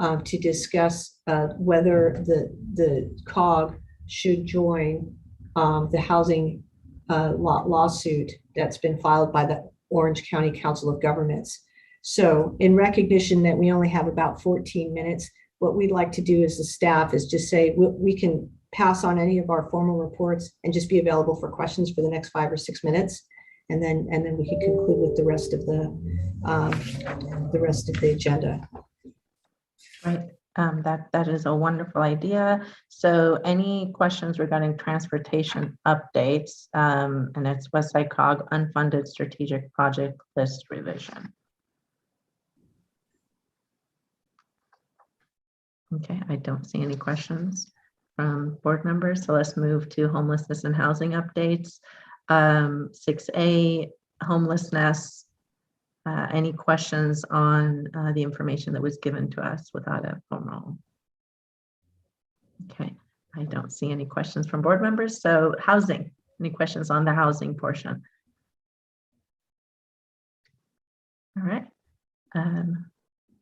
S10: to discuss whether the COG should join the housing lawsuit that's been filed by the Orange County Council of Governments. So in recognition that we only have about 14 minutes, what we'd like to do as the staff is just say we can pass on any of our formal reports and just be available for questions for the next 5 or 6 minutes. And then we can conclude with the rest of the agenda.
S1: Right. That is a wonderful idea. So any questions regarding transportation updates, and it's WSCCOG unfunded strategic project list revision. Okay, I don't see any questions from board members. So let's move to homelessness and housing updates. 6A, homelessness. Any questions on the information that was given to us without a formal? Okay, I don't see any questions from board members. So housing, any questions on the housing portion? All right,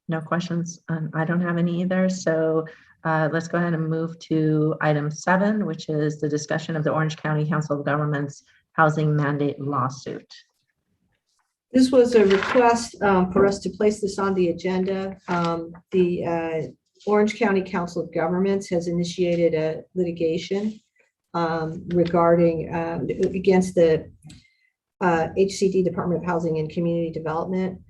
S1: no questions. I don't have any either. So let's go ahead and move to item 7, which is the discussion of the Orange County Council of Governments housing mandate lawsuit.
S10: This was a request for us to place this on the agenda. The Orange County Council of Governments has initiated a litigation regarding against the HCD, Department of Housing and Community Development,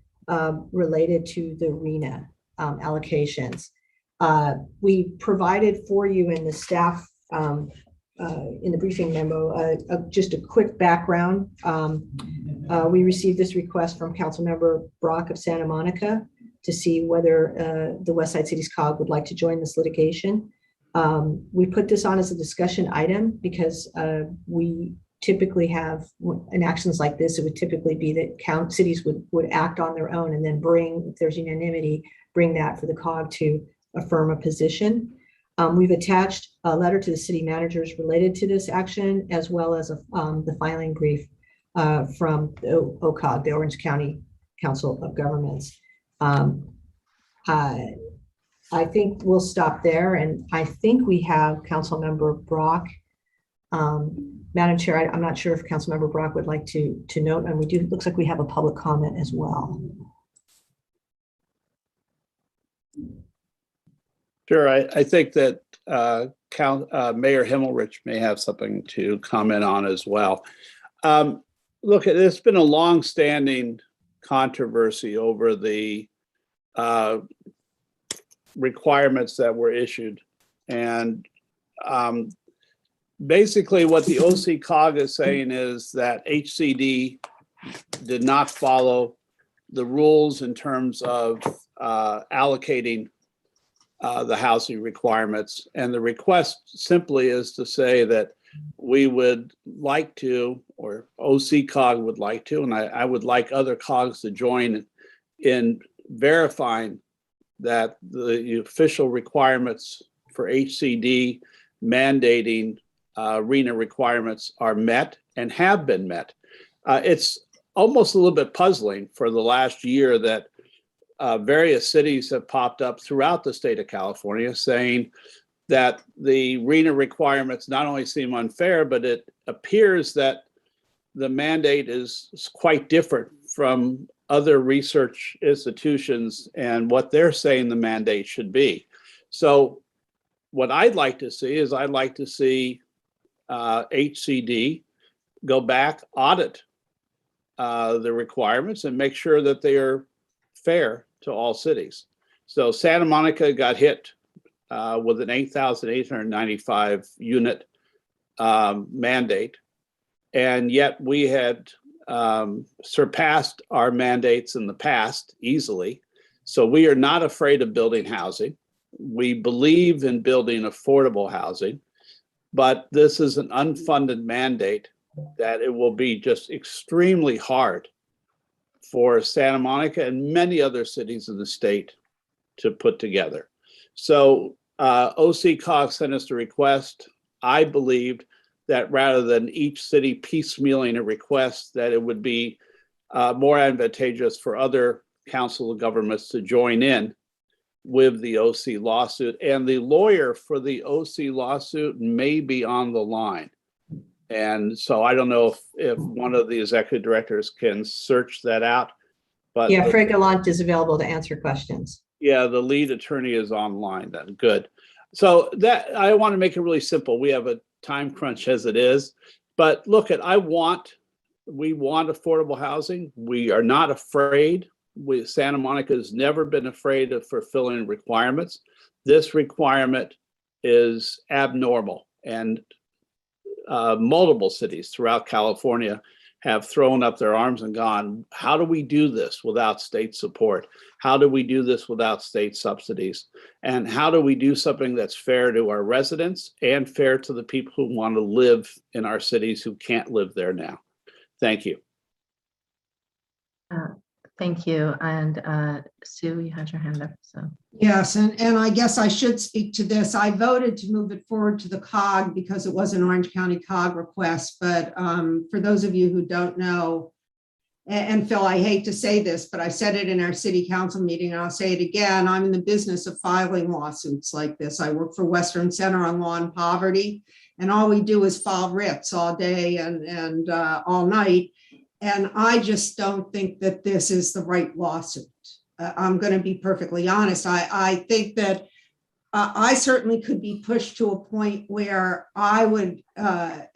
S10: related to the RENA allocations. We provided for you in the staff in the briefing memo just a quick background. We received this request from Councilmember Brock of Santa Monica to see whether the West Side Cities COG would like to join this litigation. We put this on as a discussion item because we typically have, in actions like this, it would typically be that cities would act on their own and then bring, if there's unanimity, bring that for the COG to affirm a position. We've attached a letter to the city managers related to this action, as well as the filing brief from the OCOG, the Orange County Council of Governments. I think we'll stop there, and I think we have Councilmember Brock. Madam Chair, I'm not sure if Councilmember Brock would like to note, and we do, looks like we have a public comment as well.
S11: Sure, I think that Mayor Himmelrich may have something to comment on as well. Look, it's been a long-standing controversy over the requirements that were issued. And basically what the WSCCOG is saying is that HCD did not follow the rules in terms of allocating the housing requirements. And the request simply is to say that we would like to, or WSCCOG would like to, and I would like other COGs to join in verifying that the official requirements for HCD mandating RENA requirements are met and have been met. It's almost a little bit puzzling for the last year that various cities have popped up throughout the state of California saying that the RENA requirements not only seem unfair, but it appears that the mandate is quite different from other research institutions and what they're saying the mandate should be. So what I'd like to see is I'd like to see HCD go back, audit the requirements and make sure that they are fair to all cities. So Santa Monica got hit with an 8,895 unit mandate, and yet we had surpassed our mandates in the past easily. So we are not afraid of building housing. We believe in building affordable housing, but this is an unfunded mandate that it will be just extremely hard for Santa Monica and many other cities in the state to put together. So WSCCOG sent us a request. I believed that rather than each city piecemealing a request, that it would be more advantageous for other council of governments to join in with the OC lawsuit. And the lawyer for the OC lawsuit may be on the line. And so I don't know if one of the executive directors can search that out. But
S10: yeah, Fred Gallant is available to answer questions.
S11: Yeah, the lead attorney is online then. Good. So that I want to make it really simple. We have a time crunch as it is. But look, we want affordable housing. We are not afraid. Santa Monica has never been afraid of fulfilling requirements. This requirement is abnormal, and multiple cities throughout California have thrown up their arms and gone, how do we do this without state support? How do we do this without state subsidies? And how do we do something that's fair to our residents and fair to the people who want to live in our cities who can't live there now? Thank you.
S1: Thank you. And Sue, you had your hand up. So
S22: yes, and I guess I should speak to this. I voted to move it forward to the COG because it was an Orange County COG request. But for those of you who don't know, and Phil, I hate to say this, but I said it in our city council meeting, and I'll say it again. I'm in the business of filing lawsuits like this. I work for Western Center on Law and Poverty, and all we do is file writs all day and all night. And I just don't think that this is the right lawsuit. I'm going to be perfectly honest. I think that I certainly could be pushed to a point where I would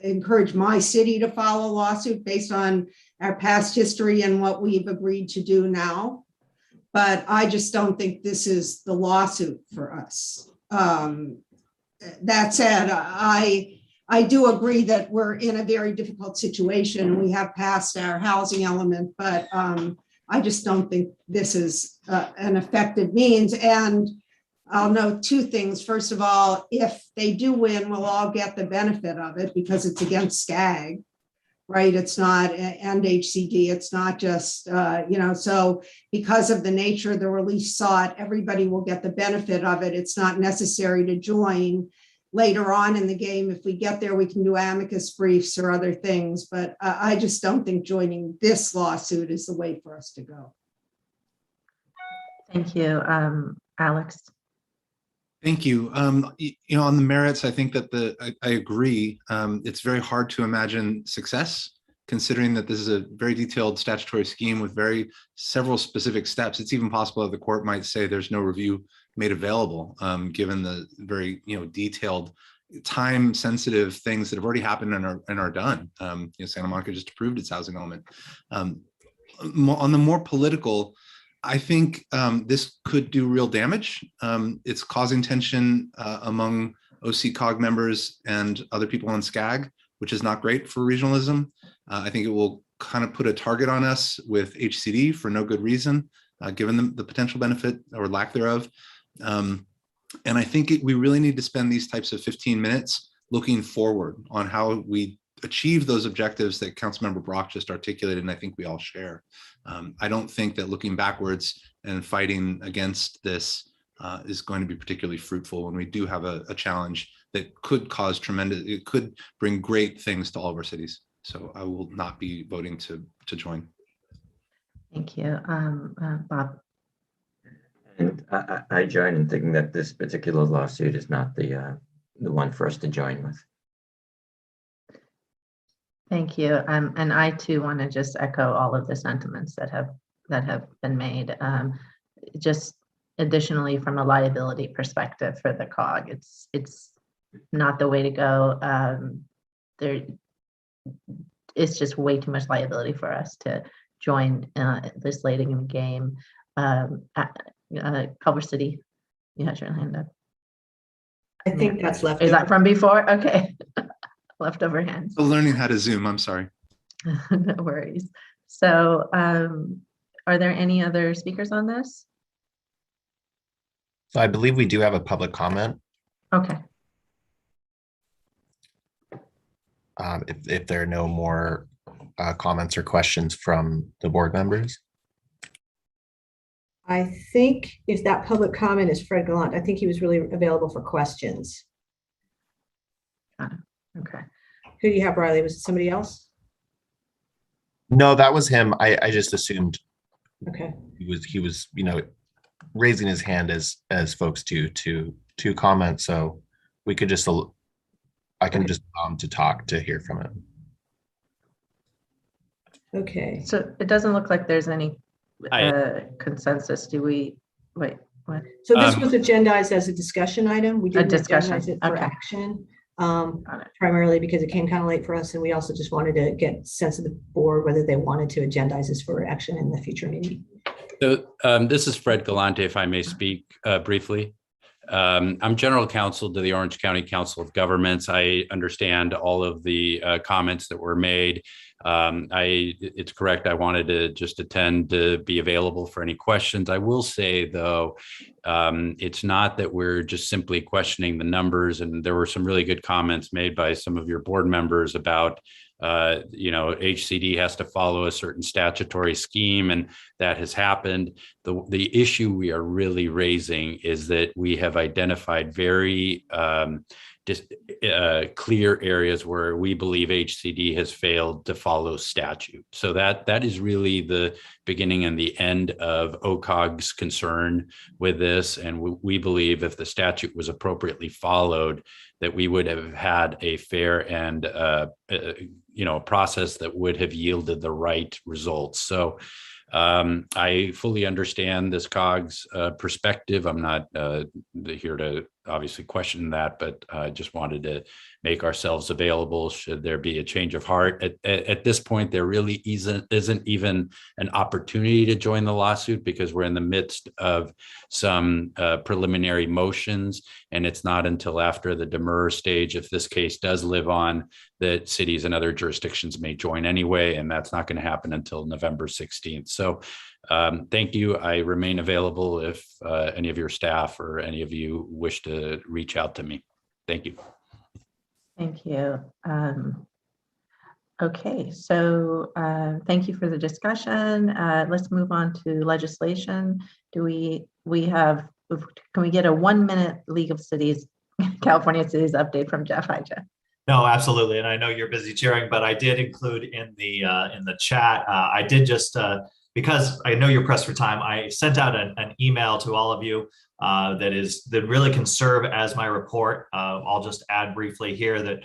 S22: encourage my city to file a lawsuit based on our past history and what we've agreed to do now. But I just don't think this is the lawsuit for us. That said, I do agree that we're in a very difficult situation. We have passed our housing element, but I just don't think this is an effective means. And I'll note two things. First of all, if they do win, we'll all get the benefit of it because it's against SCAG, right? It's not, and HCD, it's not just, so because of the nature of the release sought, everybody will get the benefit of it. It's not necessary to join. Later on in the game, if we get there, we can do amicus briefs or other things, but I just don't think joining this lawsuit is the way for us to go.
S1: Thank you. Alex?
S6: Thank you. On the merits, I think that I agree. It's very hard to imagine success, considering that this is a very detailed statutory scheme with several specific steps. It's even possible that the court might say there's no review made available, given the very detailed, time-sensitive things that have already happened and are done. Santa Monica just approved its housing element. On the more political, I think this could do real damage. It's causing tension among WSCCOG members and other people on SCAG, which is not great for regionalism. I think it will kind of put a target on us with HCD for no good reason, given the potential benefit or lack thereof. And I think we really need to spend these types of 15 minutes looking forward on how we achieve those objectives that Councilmember Brock just articulated, and I think we all share. I don't think that looking backwards and fighting against this is going to be particularly fruitful when we do have a challenge that could cause it could bring great things to all of our cities. So I will not be voting to join.
S1: Thank you. Bob?
S23: And I join in thinking that this particular lawsuit is not the one for us to join with.
S1: Thank you. And I too want to just echo all of the sentiments that have been made. Just additionally, from a liability perspective for the COG, it's not the way to go. It's just way too much liability for us to join this late in the game. Culver City, you had your hand up.
S10: I think that's left.
S1: Is that from before? Okay. Leftover hands.
S6: Still learning how to Zoom, I'm sorry.
S1: No worries. So are there any other speakers on this?
S4: So I believe we do have a public comment.
S1: Okay.
S4: If there are no more comments or questions from the board members.
S10: I think if that public comment is Fred Gallant, I think he was really available for questions.
S1: Okay.
S10: Who do you have, Riley? Was it somebody else?
S4: No, that was him. I just assumed.
S10: Okay.
S4: He was raising his hand as folks do to comment. So we could just I can just to talk to hear from him.
S10: Okay.
S1: So it doesn't look like there's any consensus. Do we wait? What?
S10: So this was agendized as a discussion item. We didn't agendize it for
S1: okay.
S10: action. Primarily because it came kind of late for us, and we also just wanted to get a sense of the board whether they wanted to agendize this for action in the future meeting.
S5: So this is Fred Galante, if I may speak briefly. I'm general counsel to the Orange County Council of Governments. I understand all of the comments that were made. It's correct. I wanted to just attend to be available for any questions. I will say, though, it's not that we're just simply questioning the numbers. And there were some really good comments made by some of your board members about HCD has to follow a certain statutory scheme, and that has happened. The issue we are really raising is that we have identified very clear areas where we believe HCD has failed to follow statute. So that is really the beginning and the end of OCOG's concern with this. And we believe if the statute was appropriately followed, that we would have had a fair and a process that would have yielded the right results. So I fully understand this COG's perspective. I'm not here to obviously question that, but I just wanted to make ourselves available should there be a change of heart. At this point, there really isn't even an opportunity to join the lawsuit because we're in the midst of some preliminary motions, and it's not until after the demurrer stage, if this case does live on, that cities and other jurisdictions may join anyway, and that's not going to happen until November 16th. So thank you. I remain available if any of your staff or any of you wish to reach out to me. Thank you.
S1: Thank you. Okay, so thank you for the discussion. Let's move on to legislation. Can we get a 1-minute League of Cities, California Cities update from Jeff? Hi, Jeff.
S7: No, absolutely. And I know you're busy chairing, but I did include in the chat. I did just because I know you're pressed for time. I sent out an email to all of you that really can serve as my report. I'll just add briefly here that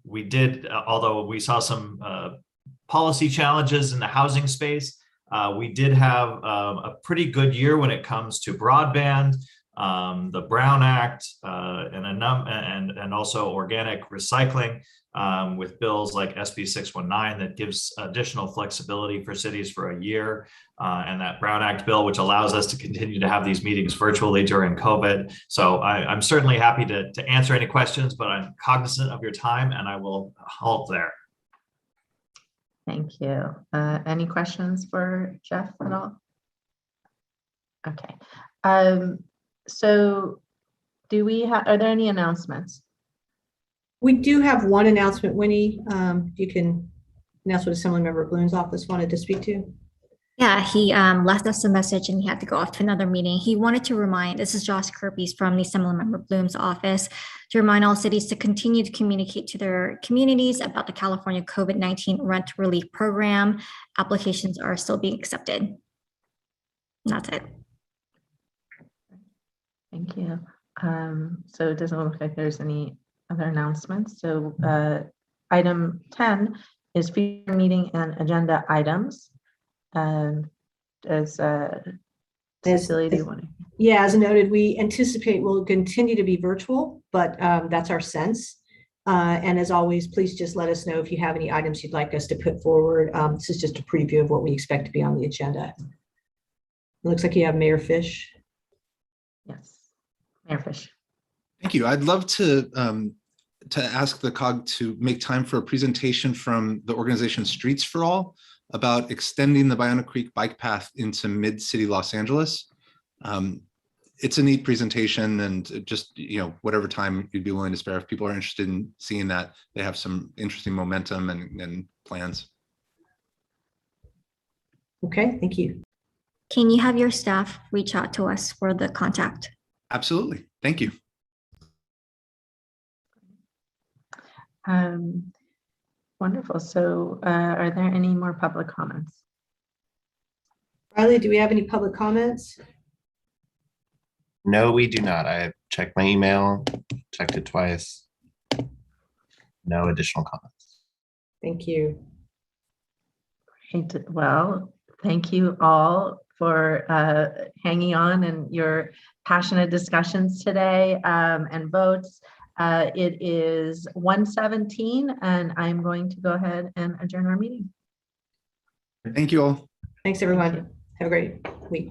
S7: we did, although we saw some policy challenges in the housing space, we did have a pretty good year when it comes to broadband. The Brown Act, and also organic recycling with bills like SB 619 that gives additional flexibility for cities for a year, and that Brown Act bill, which allows us to continue to have these meetings virtually during COVID. So I'm certainly happy to answer any questions, but I'm cognizant of your time and I will halt there.
S1: Thank you. Any questions for Jeff at all? Okay. So are there any announcements?
S10: We do have one announcement, Winnie. You can announce what Assembly Member Bloom's office wanted to speak to.
S2: Yeah, he left us a message and he had to go off to another meeting. He wanted to remind, this is Josh Kirby's from the Assemblymember Bloom's office, to remind all cities to continue to communicate to their communities about the California COVID-19 rent relief program. Applications are still being accepted. And that's it.
S1: Thank you. So it doesn't look like there's any other announcements. So item 10 is future meeting and agenda items. As Cecilia, do you want to?
S10: Yeah, as noted, we anticipate we'll continue to be virtual, but that's our sense. And as always, please just let us know if you have any items you'd like us to put forward. This is just a preview of what we expect to be on the agenda. It looks like you have Mayor Fish.
S1: Yes, Mayor Fish.
S6: Thank you. I'd love to ask the COG to make time for a presentation from the organization Streets for All about extending the Ballona Creek bike path into mid-city Los Angeles. It's a neat presentation, and just, whatever time you'd be willing to spare if people are interested in seeing that. They have some interesting momentum and plans.
S10: Okay, thank you.
S2: Can you have your staff reach out to us for the contact?
S6: Absolutely. Thank you.
S1: Wonderful. So are there any more public comments?
S10: Riley, do we have any public comments?
S4: No, we do not. I checked my email, checked it twice. No additional comments.
S10: Thank you.
S1: Great. Well, thank you all for hanging on and your passionate discussions today and votes. It is 1:17, and I'm going to go ahead and adjourn our meeting.
S6: Thank you all.
S10: Thanks, everyone. Have a great week.